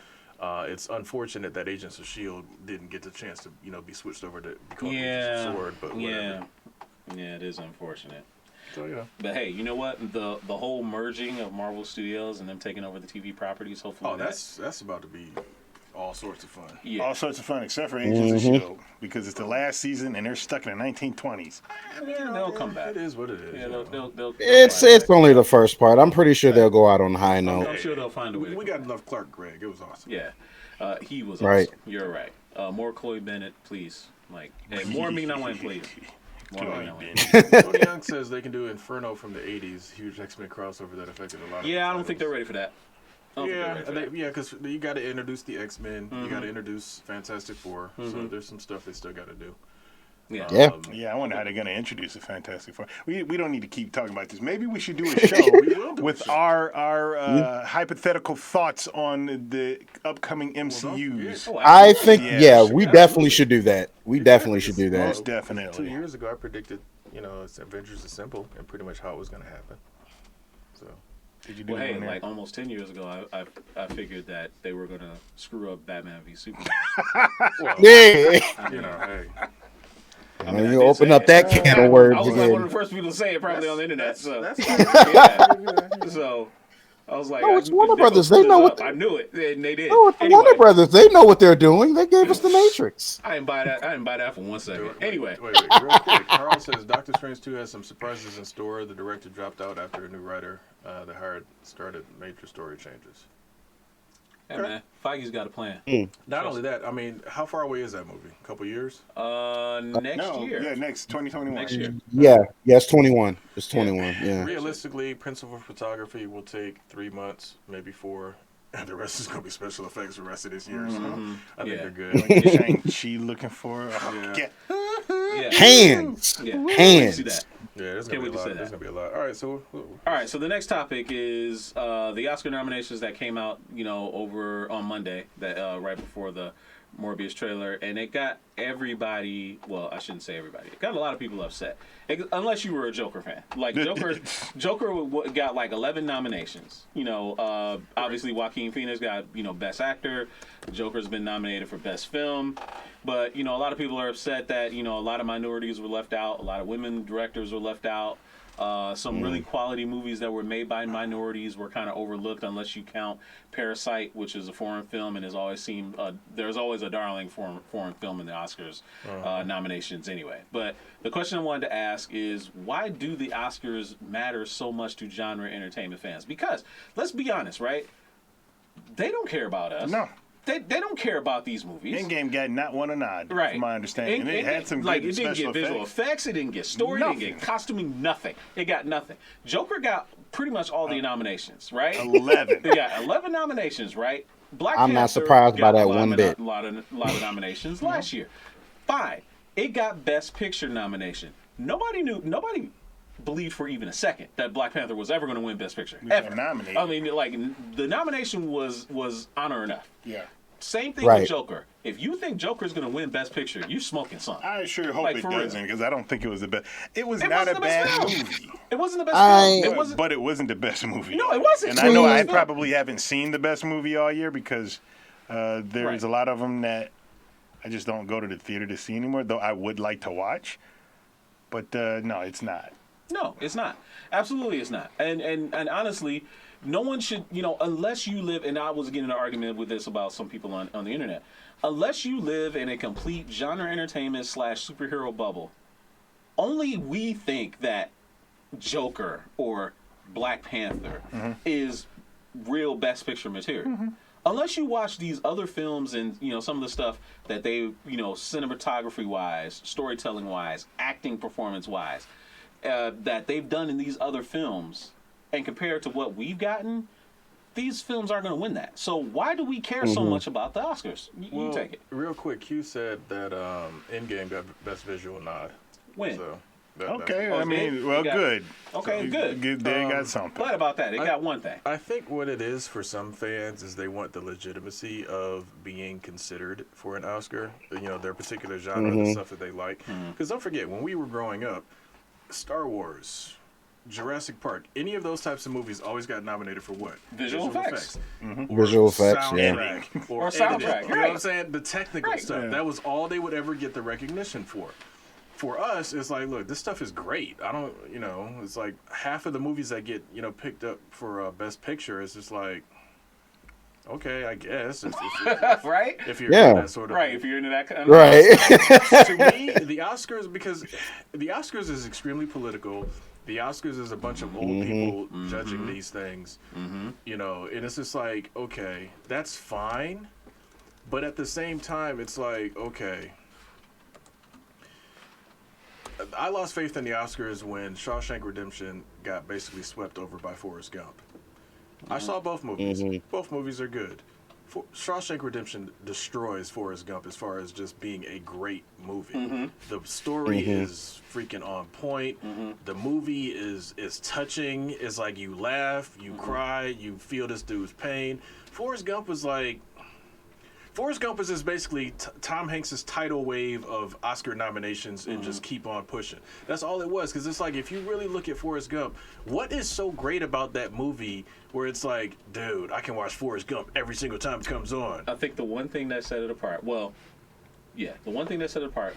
It's unfortunate that Agents of S.H.I.E.L.D. didn't get the chance to be switched over to become
Yeah.
Agents of Sword, but whatever.
Yeah, it is unfortunate.
So
But hey, you know what? The whole merging of Marvel Studios and them taking over the TV properties, hopefully.
Oh, that's about to be all sorts of fun.
Yeah.
All sorts of fun, except for Agents of S.H.I.E.L.D. because it's the last season and they're stuck in the 1920s.
Yeah, they'll come back.
It is what it is.
Yeah, they'll
It's
find a way.
only the first part. I'm pretty sure they'll go out on a high note.
I'm sure they'll find a way.
We got enough Clark Gregg. It was awesome.
Yeah, he was
Right.
awesome. You're right. More Chloe Bennett, please. Hey, more Ming-Na Wen, please. More Ming-Na Wen.
Tony Young says they can do Inferno from the 80s. Huge X-Men crossover that affected a lot of
Yeah, I don't think they're ready for that.
Because you got to introduce the X-Men. You got to introduce Fantastic Four. So there's some stuff they still got to do.
Yeah.
Yeah, I wonder how they're going to introduce the Fantastic Four. We don't need to keep talking about this. Maybe we should do a show with our hypothetical thoughts on the upcoming MCUs.
I think,
Yeah,
we definitely should do that. We definitely should do that.
Most definitely.
2 years ago, I predicted, Avengers Assemble and pretty much how it was going to happen. So,
Did you do
Well,
that
hey,
one there?
like almost 10 years ago, I figured that they were gonna screw up Batman v Superman.
Yeah.
hey.
And then you open up that can of words
I was like one
again.
of the first people to say it, probably on the internet. So,
That's
yeah. So I was like,
No, it's
I-
Warner
if they
Brothers.
gonna
They
screw
know
this
what
up,
they-
I knew it, and they did.
No, it's the
Anyway,
Warner Brothers. They know what they're doing. They gave us the Matrix.
I didn't buy that. I didn't buy that for 1 second. Anyway,
Wait, real quick. Carl says Doctor Strange 2 has some surprises in store. The director dropped out after a new writer they hired started major story changes.
hey man, Feige's got a plan.
Not only that, I mean, how far away is that movie? A couple years?
Next year.
Yeah, next 2021.
Next year.
Yeah, it's 21. It's 21. Yeah.
Realistically, principal photography will take 3 months, maybe 4. And the rest is going to be special effects the rest of this year. So I think
Yeah.
they're good.
Shang-Chi looking for.
Yeah.
Yeah.
Hands.
Yeah. Can't wait to
Hands.
see that.
Yeah, there's
Can't
going to be
wait
a
to say
lot. There's
that.
going to be a lot. All right, so
All right, so the next topic is the Oscar nominations that came out, over on Monday, that right before the Morbius trailer, and it got everybody. Well, I shouldn't say everybody. It got a lot of people upset, unless you were a Joker fan. Like Joker got like 11 nominations. Obviously Joaquin Phoenix got Best Actor. Joker's been nominated for Best Film. But, a lot of people are upset that, a lot of minorities were left out. A lot of women directors were left out. Some really quality movies that were made by minorities were kind of overlooked unless you count Parasite, which is a foreign film and has always seemed, there's always a darling foreign film in the Oscars nominations anyway. But the question I wanted to ask is, why do the Oscars matter so much to genre entertainment fans? Because, let's be honest, right? They don't care about us.
No.
they don't care about these movies.
Endgame got not one a nod,
Right.
from my understanding. And it had some
like
good
it didn't
special
get visual effects, it didn't get story, it didn't get costuming, nothing. It got nothing. Joker got pretty much all the nominations, right?
11.
They got 11 nominations, right? Black
I'm not
Panther
surprised by
got
that
a lot
one
of
bit.
A lot of nominations last year. Fine. It got Best Picture nomination. Nobody believed for even a second that Black Panther was ever going to win Best Picture. Ever.
Nominated.
I mean, like, the nomination was honor enough.
Yeah.
Same thing
Right.
with Joker. If you think Joker's going to win Best Picture, you're smoking something.
I sure hope
Like,
it
for real.
doesn't, because I don't think it was the best. It was
It
not
wasn't
a
the best
bad
film.
movie.
It wasn't the best
I-
film. It wasn't.
But it wasn't the best movie.
No, it wasn't.
And I know I
It was not.
probably haven't seen the best movie all year because there's
Right.
a lot of them that I just don't go to the theater to see anymore, though I would like to watch. But no, it's not.
No, it's not. Absolutely, it's not. And honestly, no one should, unless you live. And I was getting in an argument with this about some people on the internet. Unless you live in a complete genre entertainment / superhero bubble, only we think that Joker or Black Panther is real Best Picture material. Unless you watch these other films and some of the stuff that they cinematography wise, storytelling wise, acting performance wise, that they've done in these other films, and compare it to what we've gotten, these films aren't going to win that. So why do we care so much about the Oscars? You take it.
Real quick, Q said that Endgame got Best Visual nod.
Win.
So
Okay,
Oh,
I
it
mean,
did?
well,
You got-
good.
Okay, good.
They got something.
Glad about that. It got one thing.
I think what it is for some fans is they want the legitimacy of being considered for an Oscar. Their particular genre, the stuff that they like. Because don't forget, when we were growing up, Star Wars, Jurassic Park, any of those types of movies always got nominated for what?
Visual effects.
Or
Visual effects, yeah.
soundtrack,
Or
editing.
soundtrack,
You know what
right.
I'm saying? The technical
Right.
stuff.
Yeah.
That was all they would ever get the recognition for. For us, it's like, look, this stuff is great. I don't, it's like half of the movies that get, picked up for Best Picture is just like, okay, I guess.
Right?
If you're
Yeah.
in that sort of
Right. If you're into that kind of
Right.
to me, the Oscars, because the Oscars is extremely political. The Oscars is a bunch of old people judging these things. And it's just like, okay, that's fine. But at the same time, it's like, okay. I lost faith in the Oscars when Shawshank Redemption got basically swept over by Forrest Gump. I saw both movies. Both movies are good. Shawshank Redemption destroys Forrest Gump as far as just being a great movie. The story is freaking on point. The movie is touching. It's like you laugh, you cry, you feel this dude's pain. Forrest Gump was like... Forrest Gump is just basically Tom Hanks' tidal wave of Oscar nominations and just keep on pushing. That's all it was. Because it's like, if you really look at Forrest Gump, what is so great about that movie where it's like, dude, I can watch Forrest Gump every single time it comes on?
I think the one thing that set it apart, the one thing that set it apart,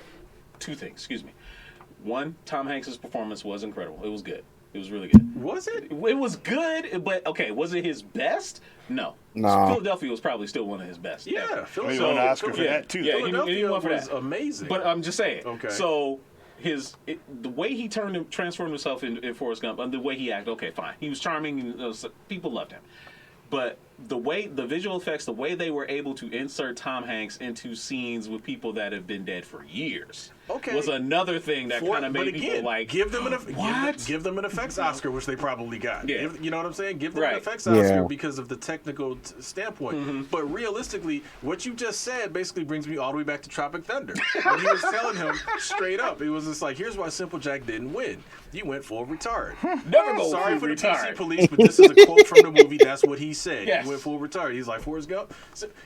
two things, excuse me. One, Tom Hanks' performance was incredible. It was good. It was really good.
Was it?
It was good, but okay, was it his best? No.
No.
Philadelphia was probably still one of his best.
Yeah.
ever.
He won an Oscar for that, too.
Yeah, he
Philadelphia
won for
was
that.
amazing.
But I'm just saying.
Okay.
So the way he transformed himself in Forrest Gump, and the way he acted, okay, fine. He was charming, and people loved him. But the visual effects, the way they were able to insert Tom Hanks into scenes with people that have been dead for years, was another thing that kind of made people like,
give them
what?
give them an effects Oscar, which they probably got.
Yeah.
You know what I'm saying? Give them an
Right.
effects Oscar
Yeah.
because of the technical standpoint. But realistically, what you just said basically brings me all the way back to Tropic Thunder. When he was telling him straight up, it was just like, here's why Simple Jack didn't win. You went full retard.
Never go
Sorry
full
for the
retard.
PC police, but this is a quote from the movie. That's what he said.
Yes.
He went full retard. He's like, Forrest Gump.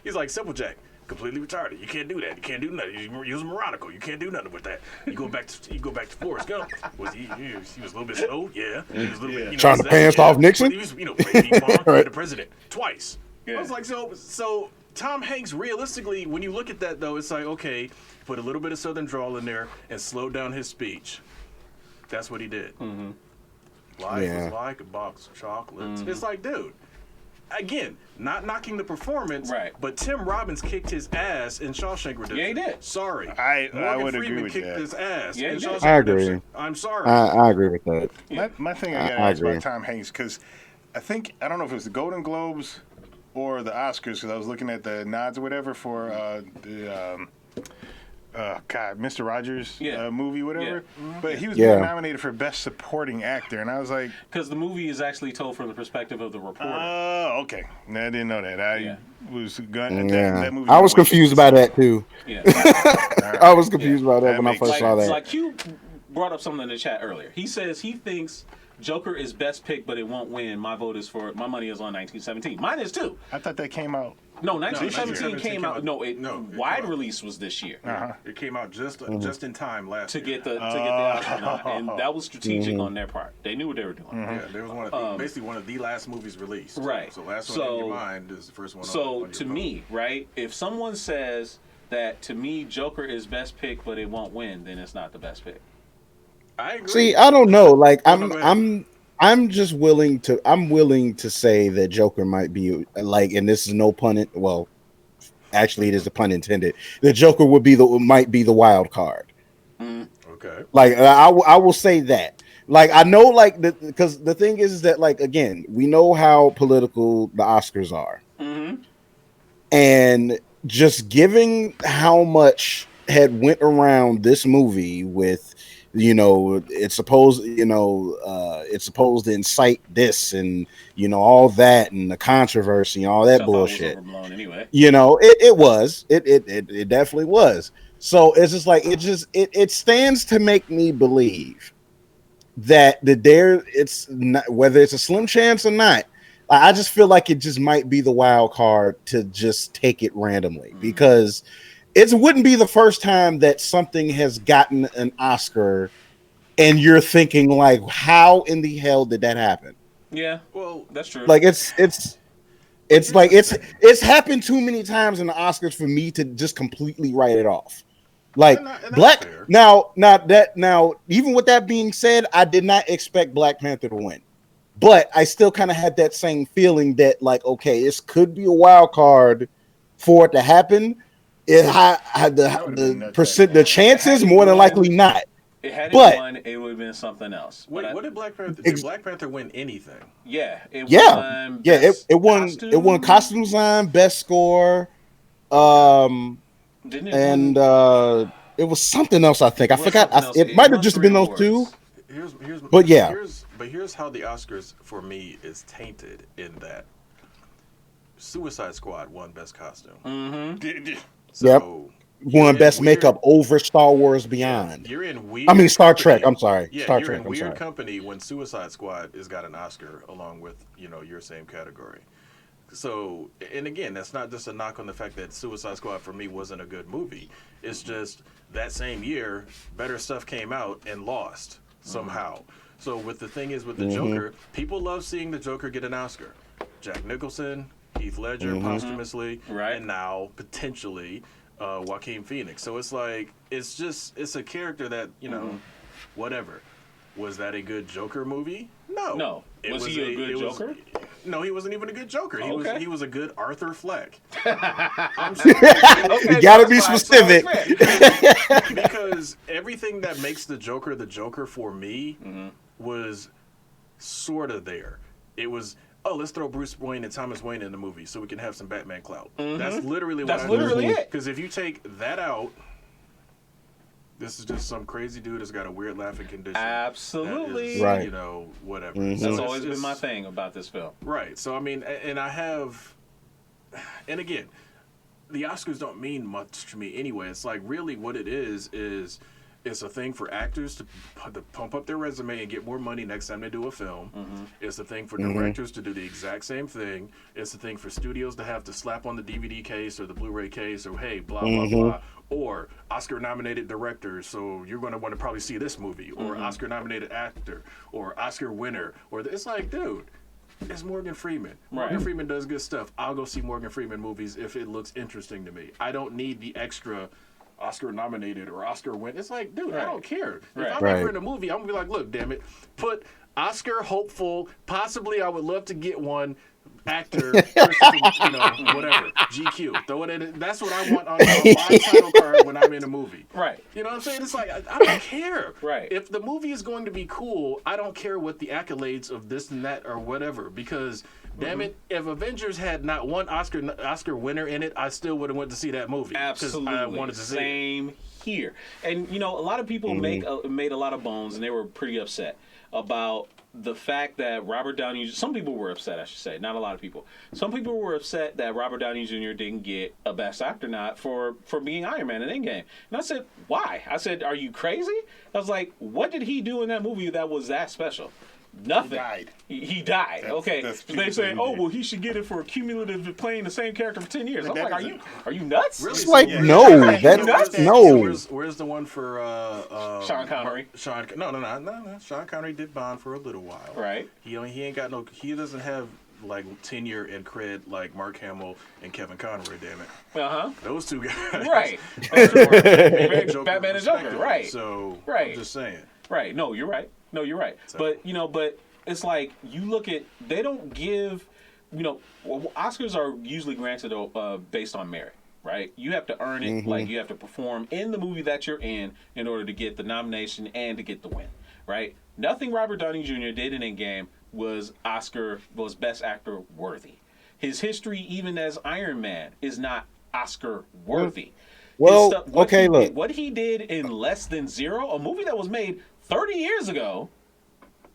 He's like, Simple Jack. Completely retarded. You can't do that. You can't do nothing. You was moronical. You can't do nothing with that. You go back to Forrest Gump. Was he was a little bit slow? Yeah. He was a little bit,
Trying to pants off Nixon?
But he was, he bombed
Right.
the president twice.
Yeah.
I was like, so Tom Hanks, realistically, when you look at that though, it's like, okay, put a little bit of Southern drawl in there and slow down his speech. That's what he did. Life is like a box of chocolates. It's like, dude. Again, not knocking the performance,
Right.
but Tim Robbins kicked his ass in Shawshank Redemption.
Yeah, he did.
Sorry.
I
Morgan
would
Freeman
agree with
kicked
that.
his ass
Yeah, he
in
did.
Shawshank
I agree.
Redemption. I'm sorry.
I agree with that.
My thing I got to
I
ask
agree.
about Tom Hanks, because I don't know if it was the Golden Globes or the Oscars, because I was looking at the nods or whatever for Mr. Rogers movie, whatever.
Yeah.
But he was being nominated for Best Supporting Actor, and I was like,
because the movie is actually told from the perspective of the reporter.
oh, okay. No, I didn't know that. I was going. That movie.
I was confused by that too.
Yeah.
I was confused by that when I first saw that.
Like Q brought up something in the chat earlier. He says he thinks Joker is best pick, but it won't win. My money is on 1917. Mine is too.
I thought that came out.
No, 1917 came out. Wide
out.
release was this year.
It came out just in time last
to
year.
get the Oscar nod, and that was strategic on their part. They knew what they were doing.
Yeah, there was one of basically one of the last movies released.
Right.
So last one in your mind is the first one.
So
on
to me, right, if someone says that to me Joker is best pick, but it won't win, then it's not the best pick.
I agree.
See, I don't know. Like I'm just willing to say that Joker might be like, and this is no pun. Well, actually, it is a pun intended. The Joker might be the wild card.
Okay.
Like I will say that. Like I know, like because the thing is that, like, again, we know how political the Oscars are, and just giving how much had went around this movie with, it's supposed to incite this and all that and the controversy and all that bullshit.
Anyway.
It definitely was. So it's just like it stands to make me believe that it's not, whether it's a slim chance or not. I just feel like it just might be the wild card to just take it randomly, because it wouldn't be the first time that something has gotten an Oscar and you're thinking like, how in the hell did that happen?
Yeah, well, that's true.
Like it's like it's happened too many times in the Oscars for me to just completely write it off. Like Black fair. Now even with that being said, I did not expect Black Panther to win. But I still kind of had that same feeling that, like, okay, this could be a wild card for it to happen. It had the chances more than likely not.
It won, it would have been something else.
Wait, what did Black Panther? Did Black Panther win anything?
Yeah, it
won costume design, best score, and it was something else. I think I forgot. It might have just been those two.
Here's how the Oscars for me is tainted in that Suicide Squad won Best Costume.
Won Best Makeup over Star Wars Beyond.
You're in weird.
Star Trek. I'm sorry.
Yeah,
Star
you're
Trek.
in weird company when Suicide Squad has got an Oscar along with your same category. So, and again, that's not just a knock on the fact that Suicide Squad for me wasn't a good movie. It's just that same year, better stuff came out and lost somehow. So with the thing is with the Joker, people love seeing the Joker get an Oscar. Jack Nicholson, Heath Ledger posthumously, and now potentially Joaquin Phoenix. So it's like it's a character that whatever. Was that a good Joker movie? No.
Was he a good Joker?
No, he wasn't even a good Joker. He was a good Arthur Fleck. I'm
you gotta be specific.
Because everything that makes the Joker for me was sort of there. It was, let's throw Bruce Wayne and Thomas Wayne in the movie so we can have some Batman clout. That's literally it. Because if you take that out, this is just some crazy dude that's got a weird laughing condition.
Absolutely.
Is,
right.
Whatever.
That's always been my thing about this film.
Right. So, I mean, and again, the Oscars don't mean much to me anyway. It's like really what it is it's a thing for actors to pump up their resume and get more money next time they do a film. It's a thing for directors to do the exact same thing. It's a thing for studios to have to slap on the DVD case or the Blu-ray case or, hey, blah, blah, blah. Or Oscar-nominated director, so you're going to want to probably see this movie. Or Oscar-nominated actor. Or Oscar winner. Or it's like, dude, it's Morgan Freeman. Morgan Freeman does good stuff. I'll go see Morgan Freeman movies if it looks interesting to me. I don't need the extra Oscar nominated or Oscar win. It's like, dude, I don't care. If I'm ever in a movie, I'm gonna be like, look, damn it, put Oscar hopeful. Possibly, I would love to get one. actor, whatever, GQ. Throw it in. That's what I want on my title card when I'm in a movie.
Right.
You know what I'm saying? It's like, I don't care.
Right.
If the movie is going to be cool, I don't care what the accolades of this and that or whatever. Because, damn it, if Avengers had not one Oscar winner in it, I still would have went to see that movie.
Absolutely.
I wanted to see it.
Same here. And, a lot of people made a lot of bones, and they were pretty upset about the fact that Robert Downey, some people were upset, I should say, not a lot of people. Some people were upset that Robert Downey Jr. didn't get a Best Actor nod for being Iron Man in Endgame. And I said, why? I said, are you crazy? I was like, what did he do in that movie that was that special? Nothing.
He died.
He died. Okay.
That's
So they say, oh, well, he should get it for cumulative playing the same character for 10 years. I'm like, are you nuts?
Really?
It's like,
Yeah.
no,
Nuts?
no.
Where's the one for
Sean Connery.
No. Sean Connery did Bond for a little while.
Right.
He ain't got no. He doesn't have like tenure and cred like Mark Hamill and Kevin Conroy. Damn it.
Uh-huh.
Those two guys.
Right. Batman and Joker. Right.
So
Right.
I'm just saying.
Right. No, you're right.
So-
But it's like you look at, they don't give, Oscars are usually granted based on merit, right? You have to earn it, like you have to perform in the movie that you're in order to get the nomination and to get the win, right? Nothing Robert Downey Jr. did in Endgame was Best Actor worthy. His history, even as Iron Man, is not Oscar worthy.
Well, look.
What he did in Less Than Zero, a movie that was made 30 years ago.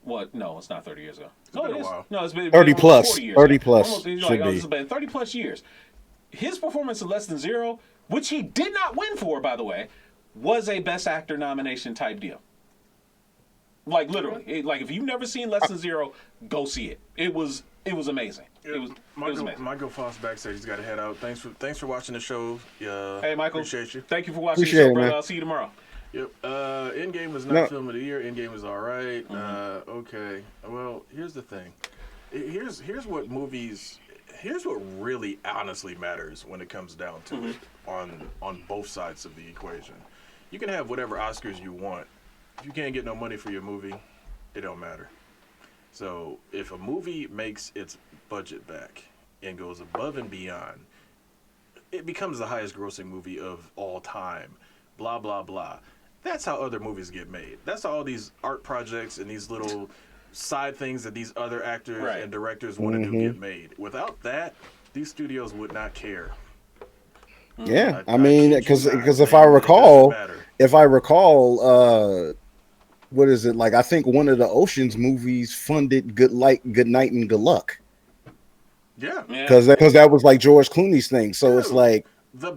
What? No, it's not 30 years ago. No,
been
it
a
is.
while.
No, it's been
30
almost
plus.
40 years.
30 plus
Almost,
should be.
It's been 30 plus years. His performance in Less Than Zero, which he did not win for, by the way, was a Best Actor nomination type deal. Like literally, like if you've never seen Less Than Zero, go see it. It was amazing. It was amazing.
Michael Foss backstage. He's got to head out. Thanks for watching the show.
Hey, Michael.
Appreciate you.
Thank you for watching
Appreciate
the show,
it,
brother.
man.
I'll see you tomorrow.
Yep. Endgame was not film of the year. Endgame was all right. Okay. Well, here's the thing. Here's what movies. Here's what really honestly matters when it comes down to it on both sides of the equation. You can have whatever Oscars you want. If you can't get no money for your movie, it don't matter. So if a movie makes its budget back and goes above and beyond, it becomes the highest grossing movie of all time. Blah, blah, blah. That's how other movies get made. That's how all these art projects and these little side things that these other actors and directors want to do get made. Without that, these studios would not care.
Yeah, I mean, because if I recall, what is it like? I think one of the Ocean's movies funded Good Night and Good Luck.
Yeah,
because that was like George Clooney's thing. So it's like
the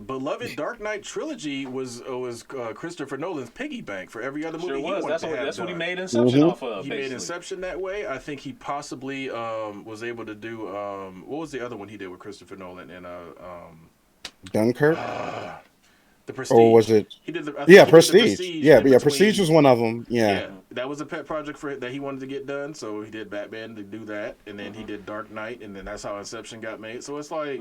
beloved Dark Knight trilogy was Christopher Nolan's piggy bank for every other movie.
Sure
he
was.
wanted
That's
to
what he
have
made
done.
Inception off of.
He made Inception that way. I think he possibly was able to do what was the other one he did with Christopher Nolan in
Dunkirk.
The Prestige.
Or was it?
He did the
Prestige. Prestige was one of them. Yeah,
that was a pet project for it that he wanted to get done. So he did Batman to do that, and then he did Dark Knight, and then that's how Inception got made. So it's like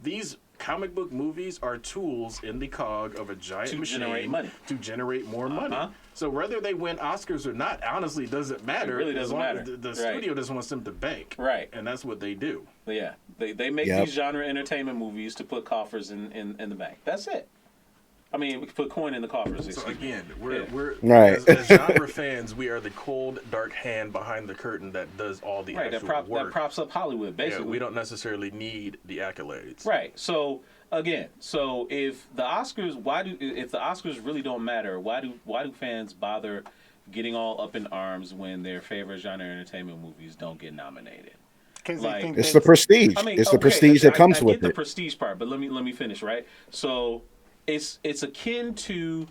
these comic book movies are tools in the cog of a giant machine to generate more money. So whether they win Oscars or not, honestly, doesn't matter.
It really doesn't matter.
The studio just wants them to bank.
Right.
And that's what they do.
Yeah. They make these genre entertainment movies to put coffers in the bank. That's it. I mean, we can put coin in the coffers.
So again, we're
right.
as genre fans, we are the cold, dark hand behind the curtain that does all the actual work.
That props up Hollywood, basically.
Yeah, we don't necessarily need the accolades.
Right. So again, if the Oscars really don't matter, why do fans bother getting all up in arms when their favorite genre entertainment movies don't get nominated?
Like,
it's the prestige.
I mean,
it's the prestige that comes
I
with
get the
it.
prestige part, but let me finish, right? So it's akin to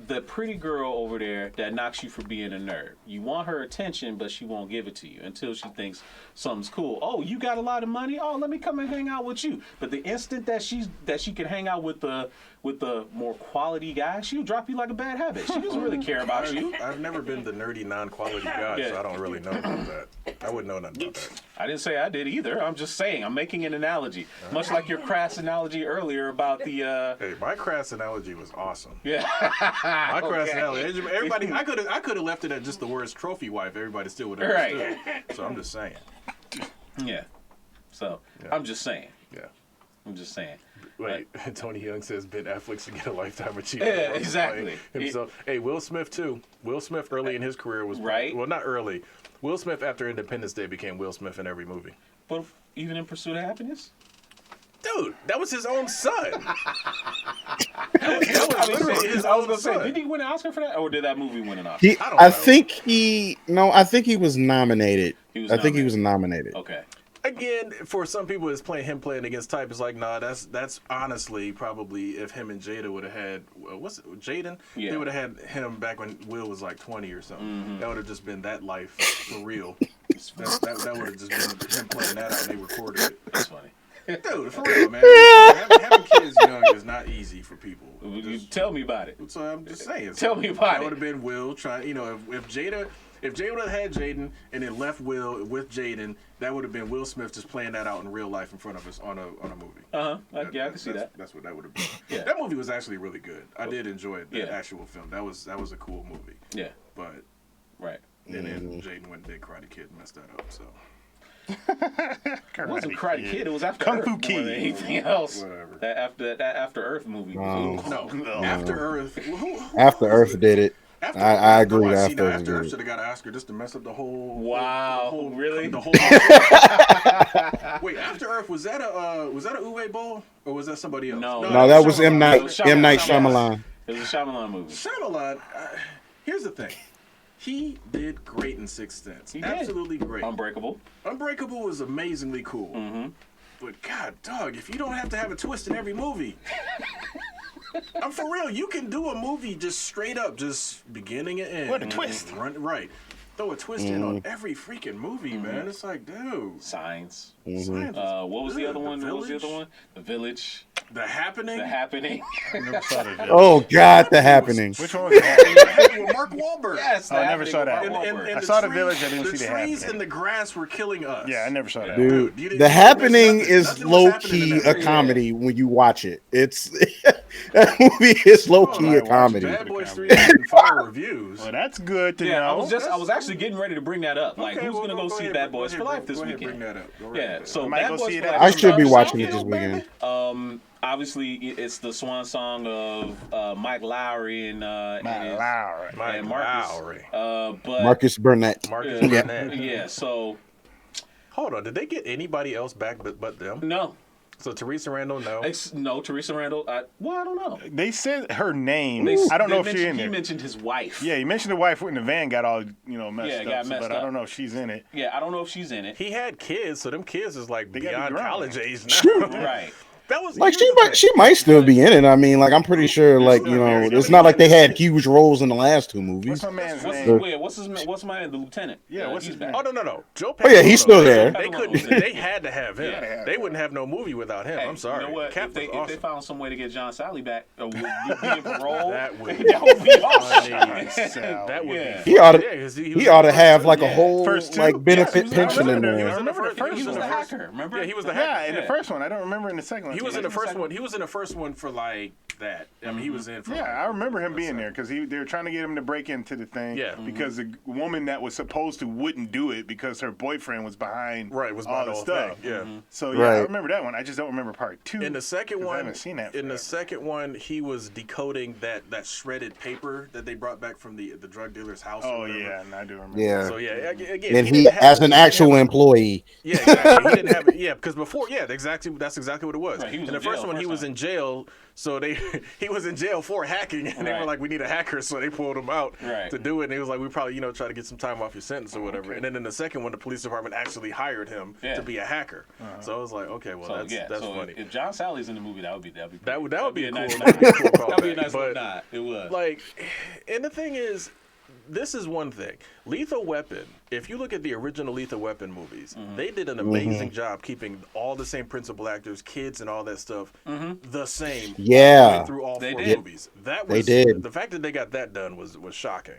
the pretty girl over there that knocks you for being a nerd. You want her attention, but she won't give it to you until she thinks something's cool. Oh, you got a lot of money? Oh, let me come and hang out with you. But the instant that she can hang out with the more quality guy, she'll drop you like a bad habit. She doesn't really care about you.
I've never been the nerdy, non-quality guy, so I don't really know about that. I wouldn't know nothing about that.
I didn't say I did either. I'm just saying. I'm making an analogy. Much like your crass analogy earlier about the...
Hey, my crass analogy was awesome.
Yeah.
My crass analogy. Everybody, I could have left it at just the words trophy wife. Everybody still would have understood. So I'm just saying.
Yeah. So
Yeah.
I'm just saying.
Yeah.
I'm just saying.
Wait, Tony Young says Ben Affleck should get a Lifetime Achievement.
Yeah,
Award for
exactly.
playing himself. Hey, Will Smith too. Will Smith early in his career was
Right.
Well, not early. Will Smith after Independence Day became Will Smith in every movie.
But even in Pursuit of Happiness.
Dude, that was his own son.
I was
literally his
gonna
own
say,
son.
did he win an Oscar for that, or did that movie win an Oscar?
He,
I don't
I
know.
think he he was nominated.
He was
I think he was nominated.
Okay.
Again, for some people, it's playing against type. It's like, nah, that's honestly probably if him and Jada would have had what's it, Jaden?
Yeah.
They would have had him back when Will was like 20 or something.
Mm-hmm.
That would have just been that life for real. that would have just been him playing that out and they recorded it.
That's funny.
Dude, for real, man. Having kids young is not easy for people.
You tell me about it.
So I'm just saying.
Tell me about
That
it.
would have been Will trying. You know, if Jada would have had Jaden and then left Will with Jaden, that would have been Will Smith just playing that out in real life in front of us on a movie.
Yeah, I can see that.
That's what that would have been.
Yeah.
That movie was actually really good. I did enjoy that
Yeah.
actual film. That was a cool movie.
Yeah.
But
Right.
and then Jaden went and did Karate Kid and messed that up. So
It wasn't Karate Kid. It was After
Kung
Earth
Fu
more
Kid.
than anything else.
Whatever.
That After Earth movie.
Oh.
no, After Earth.
After Earth did it. I agree.
See,
After
now,
Earth
After Earth
did
should have got an Oscar just to mess up the whole.
Wow,
the whole,
really?
The whole. Wait, After Earth was that a Uwe Boll or was that somebody else?
No.
No, that was M.
Shyamalan.
Night. M. Night Shyamalan.
It was a Shyamalan movie.
Shyamalan. Here's the thing. He did great in Sixth Sense.
He did.
Absolutely great.
Unbreakable.
Unbreakable was amazingly cool.
Mm-hmm.
But God, dog, if you don't have to have a twist in every movie. I'm for real. You can do a movie just straight up, just beginning and end.
What a twist.
Right. Throw a twist in on every freaking movie, man. It's like, dude.
Signs.
Science
What was the other one? What was the
Village?
other one? The Village.
The Happening?
The Happening.
I never saw that.
Oh God, The Happening.
Which one was that?
With Mark Wahlberg.
Yes.
Oh, I never saw that
Mark
one.
Wahlberg.
I saw The Village, I didn't see The
The trees
Happening.
and the grass were killing us.
Yeah, I never saw that.
Dude,
you didn't-
The Happening
nothing-
is
nothing was
low
happening
key
in
a
that movie.
comedy when you watch it. It's that movie is low key
I
a
watched
comedy.
Bad Boys 3 and fire reviews.
Well, that's good to
Yeah,
know.
I was actually getting ready to bring that up. Like,
Okay,
who's
well,
gonna go see
ahead,
Bad Boys for Life this
go ahead,
weekend?
bring that up. Go right
Yeah,
ahead.
so
I might
Bad
go
Boys
see
for
that.
Life.
I should be
comes
watching
out.
it this weekend.
Obviously, it's the swan song of Mike Lowry and
Lowry.
and Marcus.
Lowry.
But
Marcus Burnett.
Marcus
yeah,
Burnett.
yeah. So
Hold on, did they get anybody else back but them?
no,
So Teresa Randall, no.
no. Teresa Randall. I don't know.
They said her name.
They-
I don't
they
know if she's in
mentioned-
there.
He mentioned his wife.
Yeah, he mentioned the wife in the van got all messed
Yeah,
up.
got messed
but
up.
I don't know if she's in it.
Yeah, I don't know if she's in it.
He had kids, so them kids is like
They gotta be
beyond
grown.
college age now.
Right.
That was
Like
here's
she
the
might still be in it. I mean, like I'm pretty sure, like it's not like they had huge roles in the last two movies.
What's my man's
What's
name?
what's my the lieutenant?
Yeah, what's
he's
his
back.
name?
Oh no. Joe.
Oh, yeah, he's
Pesci,
still there.
They couldn't. They had to have him.
Yeah.
They wouldn't have no movie without him.
Hey,
I'm sorry.
You know what?
Cap
If they,
was awesome.
if they found some way to get John Sally back, be in parole,
That would be
that would be awesome.
That would
Yeah.
be.
He ought to.
Yeah, 'cause
He
was
ought
in
to
the
have
first
like
two.
a whole
First two?
like benefit
Yes,
pension in
he
there.
was
the first.
He was the hacker. Remember?
Yeah, he was the
Yeah,
hacker.
in the first one. I don't remember in the second one.
He was in the
the
first
second
one. He was in the first one for like that. I mean, he was in for.
Yeah,
like,
I remember him being there because they were trying to get him to break into the thing.
Yeah.
Because the woman that was supposed to wouldn't do it because her boyfriend was behind
Right, was
all
behind
the
the whole
stuff.
thing. Yeah.
So yeah, I
Right.
remember that one. I just don't remember part two.
In the second
'cause
one,
I haven't seen that.
in the
forever.
second one, he was decoding that shredded paper that they brought back from the drug dealer's house. or
Oh
whatever.
yeah, and I do remember.
Yeah.
So yeah, again,
And
didn't
he,
have-
as an
he didn't
actual
have-
employee,
Yeah, exactly. He didn't have it. Yeah, because before, that's exactly what it was.
Right, he was
in the
in jail
first one, he
first
was
time.
in jail. So he was in jail for hacking, and they were
Right.
like, "We need a hacker," so they pulled him out
Right.
to do it. And he was like, "We probably try to get some time off your sentence or whatever."
okay.
And then in the second one, the police department actually hired him
Yeah.
to be a hacker. So I was like, "Okay, well,
So
that's
yeah, so
funny."
if John Sally's in the movie, that would be
That would be
a
cool.
nice
That'd be a cool
That'd be a
callback.
nice
But,
nod. It would.
like, and the thing is, this is one thing. Lethal Weapon, if you look at the original Lethal Weapon movies, they did an amazing job keeping all the same principal actors, kids, and all that stuff the same.
Yeah.
Through all
They
four
did.
movies. That
They
was
did.
the fact that they got that done was shocking.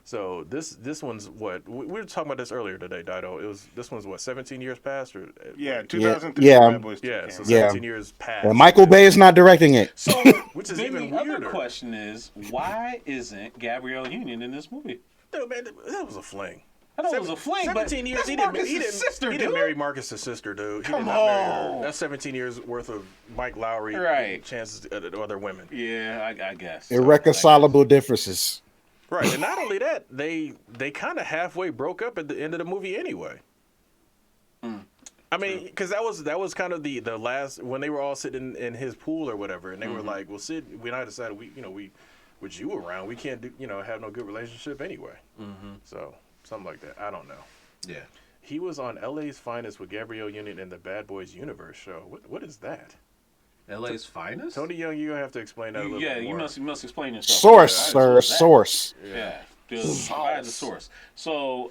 So this one's what we were talking about this earlier today, Dido. This one's what 17 years past or
Yeah, 2003.
Yeah.
Bad Boys 2
yeah,
came
so
out.
Yeah.
17 years past.
and Michael Bay is not directing it.
So,
Which is
then
even
the other
weirder.
question is, why isn't Gabrielle Union in this movie?
Dude, man, that was a fling.
I know it was a fling,
17
but
years.
that's
He
Marcus's sister,
didn't
dude.
marry Marcus's sister, dude. He
Come
did not marry
on.
her. That's 17 years worth of Mike Lowry
Right.
chances at other women.
Yeah, I guess.
Irreconcilable differences.
Right, and not only that, they kind of halfway broke up at the end of the movie anyway. I mean, because that was kind of the last when they were all sitting in his pool or whatever, and they were like, "Well, Sid, we not decided we with you around, we can't do have no good relationship anyway." So something like that. I don't know.
Yeah.
He was on LA's Finest with Gabrielle Union in the Bad Boys Universe show. What is that?
LA's Finest?
Tony Young, you're gonna have to explain that a little bit more.
you must explain yourself.
Source,
Yeah,
sir.
that.
Source.
Yeah. Just provide the source. So,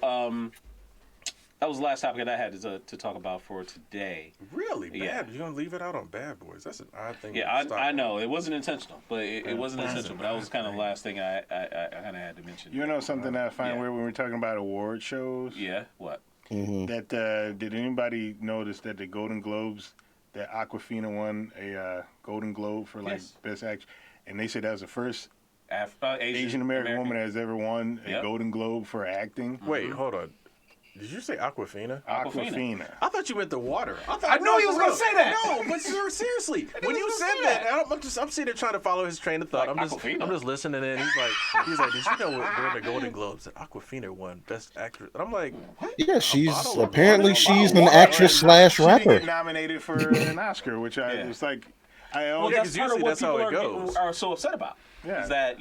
that was the last topic that I had to talk about for today.
Really? Bad?
Yeah.
You're gonna leave it out on Bad Boys? That's an odd thing.
Yeah,
to stop
I
on.
know it wasn't intentional, but it wasn't intentional. But that was kind of the last thing I kind of had to mention.
You know something that I find
Yeah.
weird when we're talking about award shows?
Yeah. What?
That did anybody notice that the Golden Globes, that Aquafina won a Golden Globe for
Yes.
Best Actress, and they said that was the first
Asian
American woman that has ever won a
Yep.
Golden Globe for acting.
Wait, hold on. Did you say Aquafina?
Aquafina.
I thought you meant the water.
I knew he was gonna say that.
No, but seriously, when you said that, I'm sitting there trying to follow his train of thought.
Like Aquafina.
I'm just listening, and he's like, did you know during the Golden Globes that Aquafina won Best Actress? And I'm like, what?
Yeah, she's
bottle of
apparently
water?
she's
A
an
bottle of
actress
water?
slash
She didn't
rapper.
get nominated for an Oscar, which I
Yeah.
was like, I
Well,
always,
yeah,
that's
'cause
part of
usually
what
that's how
people
it goes.
are so upset about.
Yeah.
Is that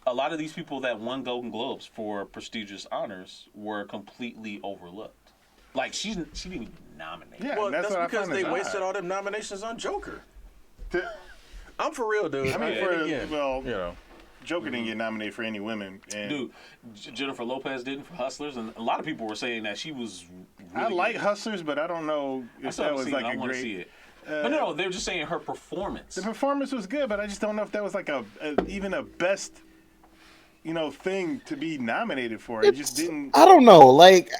a lot of these people that won Golden Globes for prestigious honors were completely overlooked. Like she didn't even nominate.
Yeah.
Well,
and that's
that's
what I
because
find
they
is
wasted
odd.
all them nominations on Joker.
The-
I'm for real, dude.
I mean,
And again,
well,
you know,
Joker didn't get nominated for any women. And
Dude, Jennifer Lopez didn't for Hustlers, and a lot of people were saying that she was. Really
I like
good.
Hustlers, but I don't know
I
if
still
that
haven't
was
seen
like
it. I
a
want to see
great.
it. But no, they're just saying her performance.
The performance was good, but I just don't know if that was like even a best, thing to be nominated for. It just didn't.
I don't know. Like,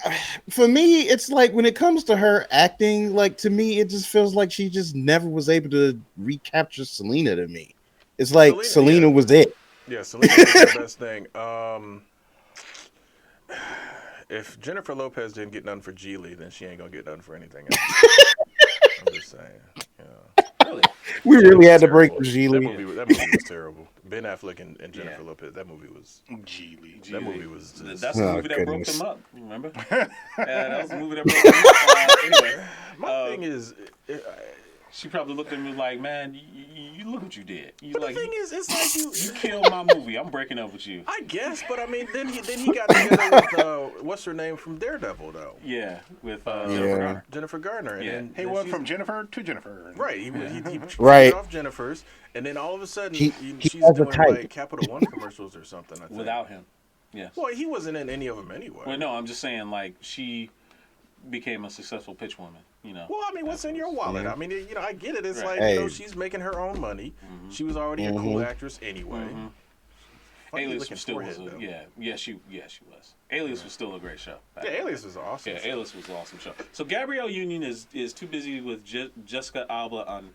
for me, it's like when it comes to her acting, like to me, it just feels like she just never was able to recapture Selena to me. It's like Selena
yeah.
was it.
yeah, Selena was the best thing. If Jennifer Lopez didn't get none for Geely, then she ain't gonna get none for anything else. I'm just saying. Yeah.
Really?
We really had to break
Terrible.
for Geely.
That movie was terrible. Ben Affleck and Jennifer
Yeah.
Lopez. That movie was.
Geely.
That movie was. Just,
That's the
Oh,
movie that broke
goodness.
them up. Remember? That was the movie that broke them up. Anyway,
my thing is.
she probably looked at me like, "Man, you look what you did. You
But
like
the thing is, it's like
you killed my movie. I'm breaking up with you."
I guess, but I mean, then he got together with what's her name from Daredevil though.
Yeah, with
Yeah.
Jennifer Garner. And
Yeah.
then,
He
then
went
she's-
from Jennifer to Jennifer.
Right, he
Right.
off Jennifer's, and then all of a sudden
He
she's
has a
doing
type.
like Capital One commercials or something. I think.
without him. Yes.
Well, he wasn't in any of them anyway.
Well, no, I'm just saying like she became a successful pitch woman.
Well, I mean, what's in your wallet? I mean, I get it. It's
Right.
like
Hey.
she's making her own money. She was already a cool actress anyway. Funny
Alias
looking
was still
forehead,
was
though.
she was. Alias was still a great show.
Yeah, Alias was awesome.
Yeah, Alias was an awesome show. So Gabrielle Union is too busy with Jessica Alba on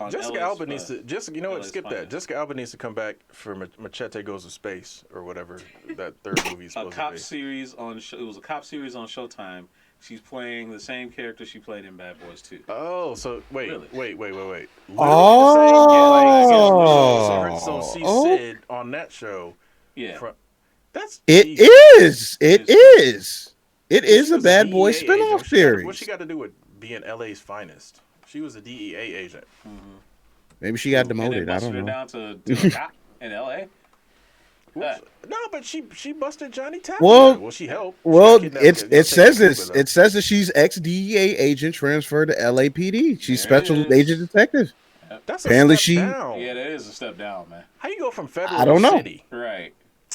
Jessica
LA's,
Alba needs to you know what?
LA's
Skip that.
Finest.
Jessica Alba needs to come back for Machete Goes to Space or whatever that third movie is
a
supposed
cop
to be.
series on it was a cop series on Showtime. She's playing the same character she played in Bad Boys 2.
Oh, so wait.
Really?
Literally
Oh.
so she's
Oh.
Sid on that show.
Yeah.
That's
It
Jesus.
is. It is. It is
She
a
was
Bad Boy
DEA
spinoff
agent.
series.
What's she got to do with being LA's finest? She was a DEA agent.
Maybe she got
And they
demoted. I
busted
don't
her
know.
down to a cop in L.A.
No, but she busted Johnny Tap.
Well,
she helped.
Well,
She got kidnapped,
it says
taken
this.
Cuba, though.
It says that she's ex DEA agent transferred to LAPD. She's
There it
special
is.
agent detective.
That's
apparently
a step
she-
down.
Yeah, that is a step down, man.
How you go from federal
I don't
to
know.
city?
Right.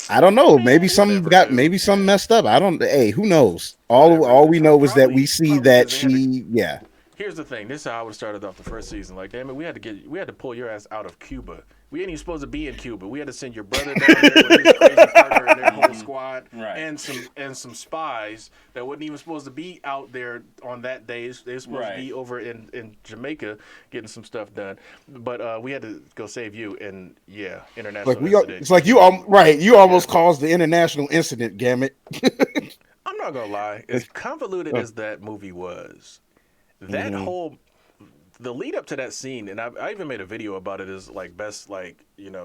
I don't know. Maybe some
whatever, dude.
maybe some messed up. I don't. Hey, who knows? All we know is that we see
Probably
that
because they had
she. Yeah.
Here's the thing. This is how I would have started off the first season. Like, damn it, we had to pull your ass out of Cuba We ain't even supposed to be in Cuba. We had to send your brother down there with his crazy partner and their whole squad,
Right.
and some spies that wasn't even supposed to be out there on that day. They were supposed to be over in Jamaica getting some stuff done. But we had to go save you, and international incident.
It's like you almost caused the international incident. Damn it!
I'm not gonna lie. As convoluted as that movie was, that whole the lead up to that scene, and I even made a video about it as like best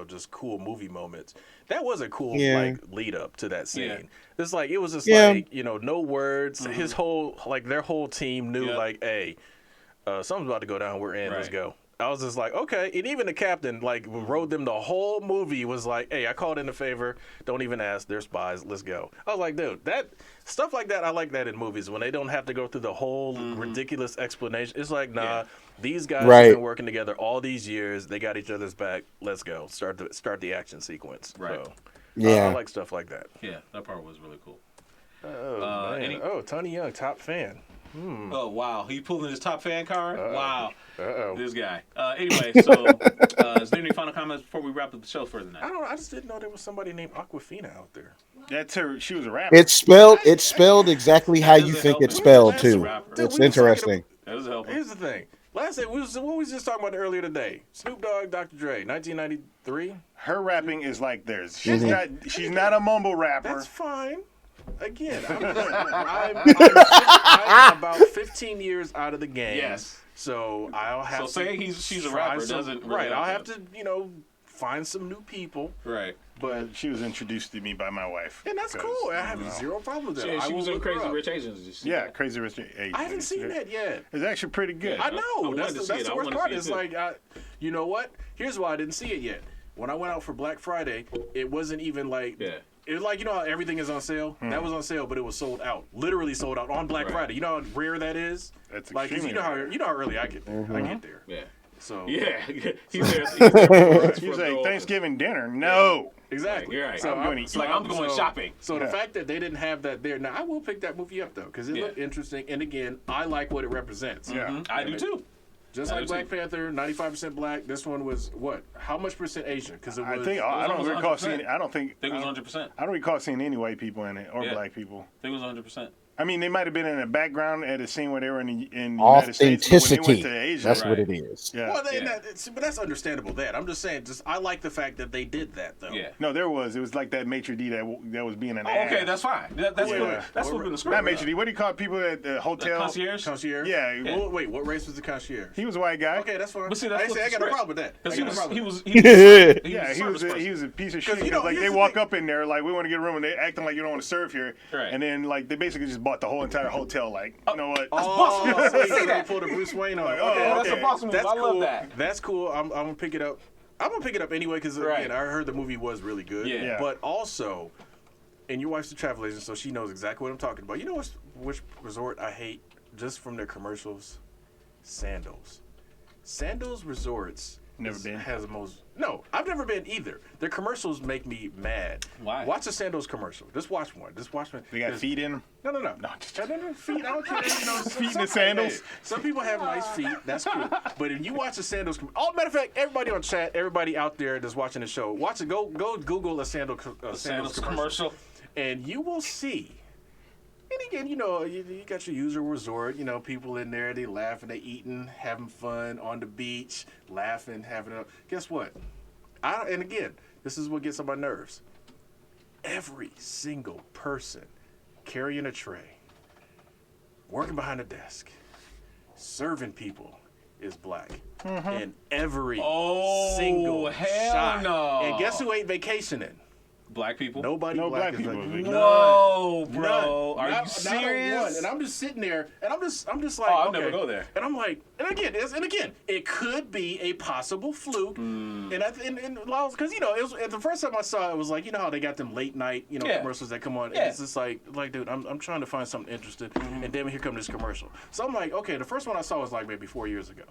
just cool movie moments. That was a cool lead up to that scene.
Yeah.
It's like it was just like no words. His whole their whole team knew hey, something's about to go down. We're in. Let's go. I was just like, okay. And even the captain, rode them the whole movie, was like, hey, I called in a favor. Don't even ask. They're spies. Let's go. I was like, dude, that stuff like that, I like that in movies when they don't have to go through the whole ridiculous explanation. It's like, nah, these guys have been working together all these years. They got each other's back. Let's go. Start the action sequence.
Right.
So, I like stuff like that.
Yeah, that part was really cool.
Oh, man. Tony Young, top fan.
Oh, wow. He pulling his top fan card? Wow.
Uh-oh.
This guy. Anyway, so is there any final comments before we wrap up the show for the night?
I don't know. I just didn't know there was somebody named Aquafina out there.
That's her. She was a rapper.
It's spelled exactly how you think it's spelled too. It's interesting.
That doesn't help.
Here's the thing. Last thing, what we just talking about earlier today? Snoop Dogg, Dr. Dre, 1993.
Her rapping is like theirs. She's not a mumble rapper.
That's fine. Again, I'm about 15 years out of the game.
Yes.
So I'll have
So saying she's a rapper doesn't really
I'll have to find some new people.
Right.
But she was introduced to me by my wife.
And that's cool. I have zero problem with that.
She was in Crazy Rich Asians.
Yeah, Crazy Rich Asians.
I haven't seen that yet.
It's actually pretty good.
I know.
I
That's
wanted to
the
see it. I
worst
wanted to
part.
see it
It's
too.
like, you know what? Here's why I didn't see it yet. When I went out for Black Friday, it wasn't even like...
Yeah.
It was like, how everything is on sale? That was on sale, but it was sold out. Literally sold out on Black Friday. You know how rare that is?
That's
like, 'cause you know how early I get there. I get there.
Yeah.
So
Yeah. He's there.
She was like, Thanksgiving dinner? No.
Exactly.
You're right.
So
I'm going shopping.
So the fact that they didn't have that there, now I will pick that movie up though, because it looked interesting, and again, I like what it represents.
Yeah.
I do too.
Just like Black Panther, 95% black. This one was what? How much percent Asian? Because it was.
I don't recall
100%.
seeing. I think
it was 100%.
I don't recall seeing any white people in it or black people.
I think it was 100%.
I mean, they might have been in the background at a scene where they were in the United States. But when they went to Asia,
that's what it is.
Yeah.
Well, but that's understandable. I'm just saying. I like the fact that they did that though.
Yeah.
No, there was. It was like that maitre d' that was being an ass.
Okay, that's fine. That's good. That's what in the script.
Not maitre d'. What do you call people at the hotel?
Concierge.
Yeah.
Well,
wait, what race was the concierge?
he was a white guy.
Okay, that's fine.
But see,
I got no problem with that.
Because he was
He was a piece of shit.
you know,
Like
here's
they
the
walk
thing.
up in there like we want to get a room and they acting like you don't want to serve here,
Right.
and then like they basically just bought the whole entire hotel. Like you know what?
Oh, so they pulled a Bruce Wayne on it. Okay,
that's a boss move.
That's
I
cool.
love that.
That's cool. I'm gonna pick it up. I'm gonna pick it up anyway because again, I heard the movie was really good.
Yeah.
But also, and your wife's a travel agent, so she knows exactly what I'm talking about. You know which resort I hate just from their commercials? Sandals. Sandals Resorts.
Never been.
Has the most. No, I've never been either. Their commercials make me mad.
Why?
Watch a Sandals commercial. Just watch one.
They got feet in them.
No. No, feet. I don't care.
Feet in the sandals.
Hey, some people have nice feet. That's cool. But if you watch a sandals, matter of fact, everybody on chat, everybody out there that's watching the show, watch it. Go Google a sandals commercial, and you will see. And again, you got your usual resort. People in there, they laughing, they eating, having fun on the beach, laughing, having a. Guess what? And again, this is what gets on my nerves. Every single person carrying a tray, working behind a desk, serving people is black. In every single shot.
No.
And guess who ain't vacationing?
Black people.
Nobody
No black
is
people.
like,
No, bro.
None.
Are
Not
you serious?
one. And I'm just sitting there, and I'm just like,
I'll
okay.
never go there.
And I'm like, and again, it could be a possible fluke. And because it was the first time I saw it was like, how they got them late night, commercials that come on. And it's just like, dude, I'm trying to find something interesting, and then here comes this commercial. So I'm like, okay, the first one I saw was like maybe 4 years ago.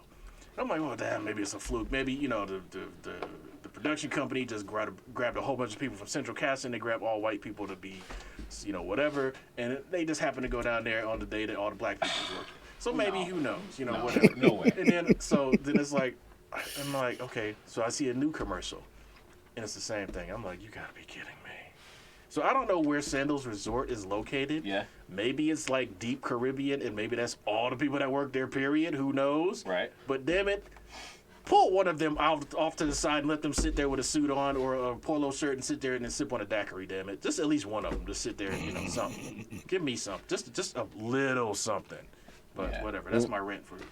I'm like, well, damn, maybe it's a fluke. Maybe the production company just grabbed a whole bunch of people from Central Casting. They grabbed all white people to be, whatever, and they just happened to go down there on the day that all the black people was working. So maybe who knows, whatever.
No way.
And then then it's like, I'm like, okay. So I see a new commercial, and it's the same thing. I'm like, you gotta be kidding me. So I don't know where Sandals Resort is located.
Yeah.
Maybe it's like deep Caribbean, and maybe that's all the people that work there, period. Who knows?
Right.
But damn it, pull one of them out off to the side and let them sit there with a suit on or a polo shirt and sit there and then sip on a daiquiri, damn it. Just at least one of them to sit there and, something. Give me something. Just a little something. But whatever. That's my rent for the show.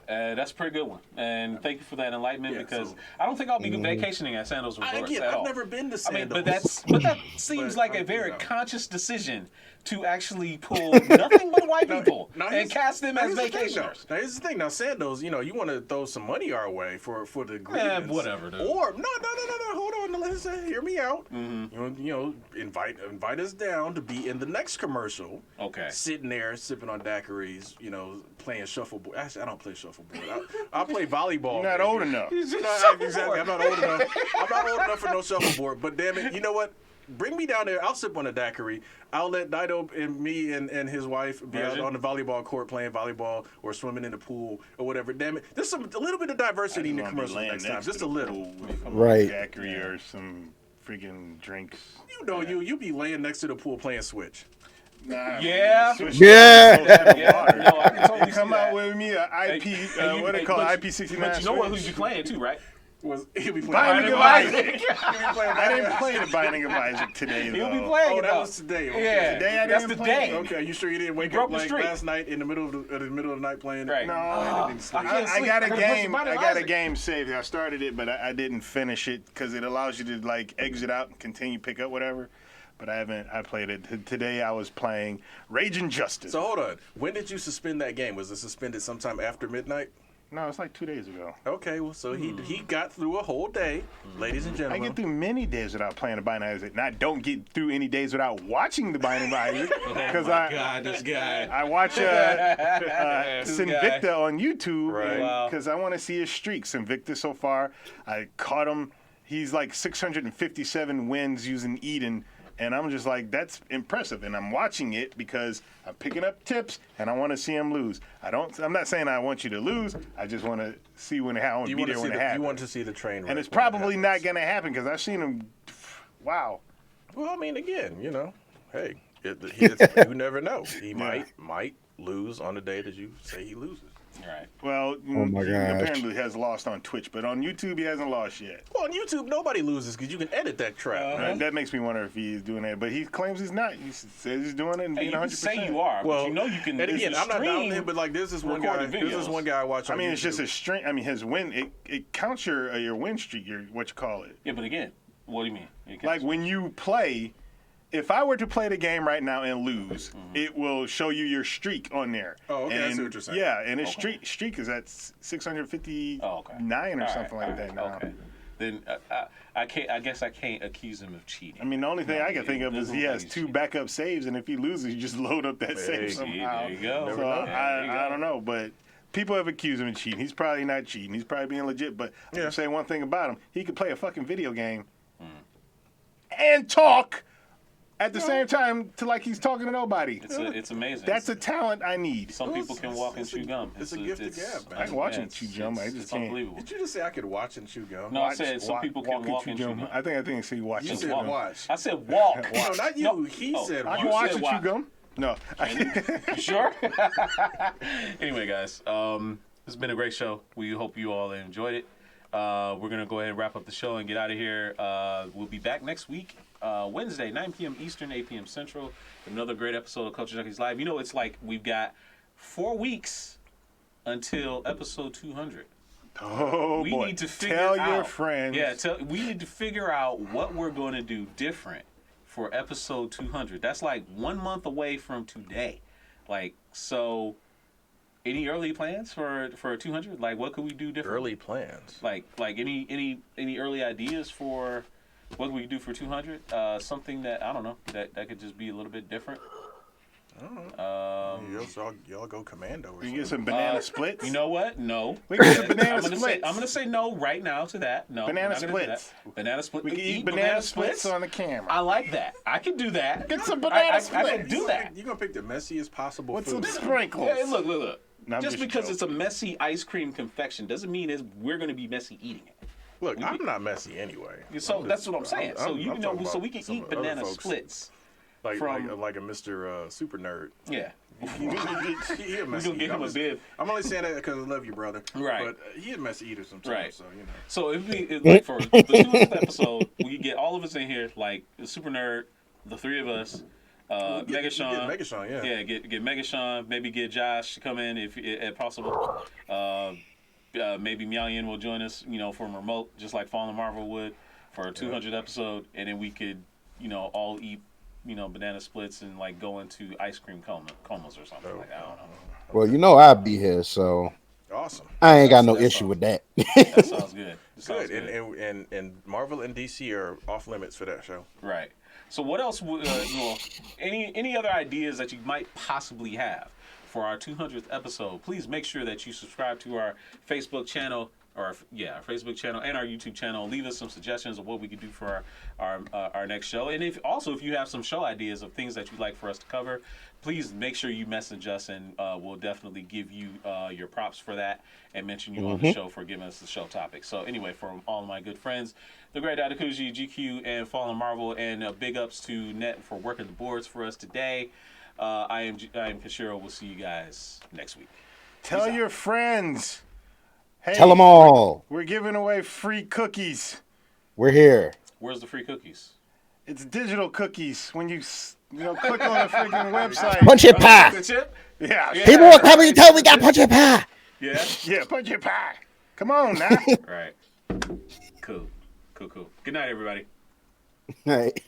That's a pretty good one. And thank you for that enlightenment because I don't think I'll be vacationing at Sandals Resorts at all.
I've never been to Sandals.
I mean, but that seems like a very conscious decision to actually pull nothing but white people and cast them as vacationers.
Now here's the thing. Now Sandals, you want to throw some money our way for the agreements.
Whatever. Dude.
Or no. Hold on. Listen, hear me out. Mm-hmm. Invite us down to be in the next commercial.
Okay.
Sitting there sipping on daiquiris, playing shuffleboard. Actually, I don't play shuffleboard. I'll play volleyball.
You're not old enough.
Exactly. I'm not old enough. I'm not old enough for no shuffleboard. But damn it, you know what? Bring me down there. I'll sip on a daiquiri. I'll let Dido and me and his wife be out on the volleyball court playing volleyball or swimming in the pool or whatever. Damn it. There's a little bit of diversity in the commercial next time. Just a little.
Right.
Daiquiri or some freaking drinks.
You be laying next to the pool playing Switch.
Nah,
Yeah.
Yeah.
No, I can totally
Come
see
out
that.
with me a IP, what they call IP69.
But you know what? Who you playing too, right?
He'll be playing
Binding of
Isaac.
Isaac. I didn't play the Binding of Isaac today, though.
He'll be playing it
that
though.
was today. Okay.
Yeah,
Today I
that's
didn't
the
play
day.
it.
Okay, you sure you didn't wake
broke
up
the
like
streak.
last night in the middle of the night playing it?
Right.
No,
I didn't sleep.
can't
I
sleep.
got a
I gotta play
game.
some Binding
I
of
got a
Isaac.
game saved. I started it, but I didn't finish it because it allows you to like exit out and continue pick up whatever. But I played it today. I was playing Raging Justice.
So hold on. When did you suspend that game? Was it suspended sometime after midnight?
No, it's like 2 days ago.
Okay, well, so he got through a whole day, ladies and
I
gentlemen.
get through many days without playing the Binding of Isaac. And I don't get through any days without watching the Binding of Isaac because
God, this guy.
I watch Sinvicta on YouTube
Right.
because I want to see his streak. Sinvicta so far, I caught him. He's like 657 wins using Eden. And I'm just like, that's impressive. And I'm watching it because I'm picking up tips and I want to see him lose. I'm not saying I want you to lose. I just want to see when it happens.
You want to see the train wreck
And it's
when it
probably
happens.
not going to happen because I've seen him. Wow.
Well, I mean, again, hey, you never know. He might lose on the day that you say he loses.
Right.
Well,
Oh my
he
gosh.
apparently has lost on Twitch, but on YouTube he hasn't lost yet.
Well, on YouTube, nobody loses because you can edit that crap.
Right? That makes me wonder if he's doing that, but he claims he's not. He says he's doing it and
Hey,
being
you
100%.
can say you are,
Well,
but you can.
And again,
it's a
I'm not down
stream.
him, but like there's this one guy.
recorded
There's this
videos.
one guy I watch.
I
on
mean, it's just
YouTube.
a string. I mean, his win it counts your win streak. Your what you call it.
Yeah, but again, what do you mean?
Like when you play. If I were to play the game right now and lose, it will show you your streak on there.
Oh, okay, I
And,
see what you're saying.
Yeah, and his streak is at 659 or something like that now.
Okay. Then I can't. I guess I can't accuse him of cheating.
I mean, the only thing I can think of is
doesn't
he
look
has
like
2
he's
backup saves, and if he loses, you just load up that save somehow.
There you go.
So
There you go.
I don't know, but people have accused him of cheating. He's probably not cheating. He's probably being legit. But I'll say one thing about him: he could play a fucking video game and talk at the same time to like he's talking to nobody.
It's amazing.
That's a talent I need.
Some people can walk and chew gum.
It's a gift to gab, man.
I can watch him chew gum. I just
It's
can't.
unbelievable.
Did you just say I could watch and chew gum?
No, I said some people can walk and chew gum.
I think I see watch.
You
and
said
chew gum.
watch.
I said walk.
No, not you.
No.
He
Oh,
said
I
watch.
can
You
watch
said
and chew
watch.
gum. No.
You sure? Anyway, guys, it's been a great show. We hope you all enjoyed it. We're going to go ahead and wrap up the show and get out of here. We'll be back next week, Wednesday, 9 p.m. Eastern, 8 p.m. Central. Another great episode of Culture Junkies Live. You know, it's like we've got 4 weeks until episode 200.
Oh,
We
boy.
need to figure
Tell
out.
your friends.
Yeah, we need to figure out what we're going to do different for episode 200. That's like 1 month away from today. Like, so any early plans for 200? Like, what could we do different?
Early plans.
Like any early ideas for what we do for 200? Something that I don't know that could just be a little bit different.
Y'all go commando. Or
We can get
something.
some banana splits.
You know what? No.
We can get some banana
I'm
splits.
gonna say no right now to that. No.
Banana
I'm not gonna do
splits.
that. Banana split.
We can eat banana splits on the camera.
I like that. I can do that.
Get some banana
I
splits.
can do that.
You're gonna pick the messiest possible
With
food.
some sprinkles.
Hey, look.
No, I'm
Just because
joking.
it's a messy ice cream confection doesn't mean we're going to be messy eating it.
Look, I'm not messy anyway.
So that's what I'm saying. So you know,
talking
so
about
we can
some
eat
other
banana
folks,
splits.
like
from-
like a Mr. Super Nerd.
Yeah.
He a
We're
messy
gonna get
eater.
him a bib.
I'm only saying that because I love you, brother.
Right.
But he a messy eater sometimes.
Right.
So
So like for the 200th episode, we get all of us in here, like the Super Nerd, the three of us, Mega Sean.
Mega Sean, yeah.
Yeah, get Mega Sean. Maybe get Josh to come in if possible. Maybe Miao Yin will join us, from remote, just like Fallen Marvel would, for a 200 episode, and then we could, all eat, banana splits and like go into ice cream comas or something like that. I don't know.
Well, I'd be here, so
Awesome.
I ain't got no
That
issue
sounds-
with that.
That sounds good. That sounds
Good. And Marvel and DC are off limits for that show.
Right. So what else? Any other ideas that you might possibly have for our 200th episode? Please make sure that you subscribe to our Facebook channel, our Facebook channel and our YouTube channel. Leave us some suggestions of what we could do for our next show. And if you have some show ideas of things that you'd like for us to cover, please make sure you message us, and we'll definitely give you your props for that and mention you on the show for giving us the show topic. So anyway, from all of my good friends, the Great Adakuji, GQ, and Fallen Marvel, and big ups to Net for working the boards for us today. I am Kashiro. We'll see you guys next week.
Tell your friends. Hey,
Tell them all.
We're giving away free cookies.
We're here.
Where's the free cookies?
It's digital cookies. When you click on a freaking website.
Punch it pie.
The chip?
Yeah.
People were coming and told we got punch it pie.
Yeah.
Yeah, punch your pie. Come on now.
Right. Cool. Good night, everybody.
Right.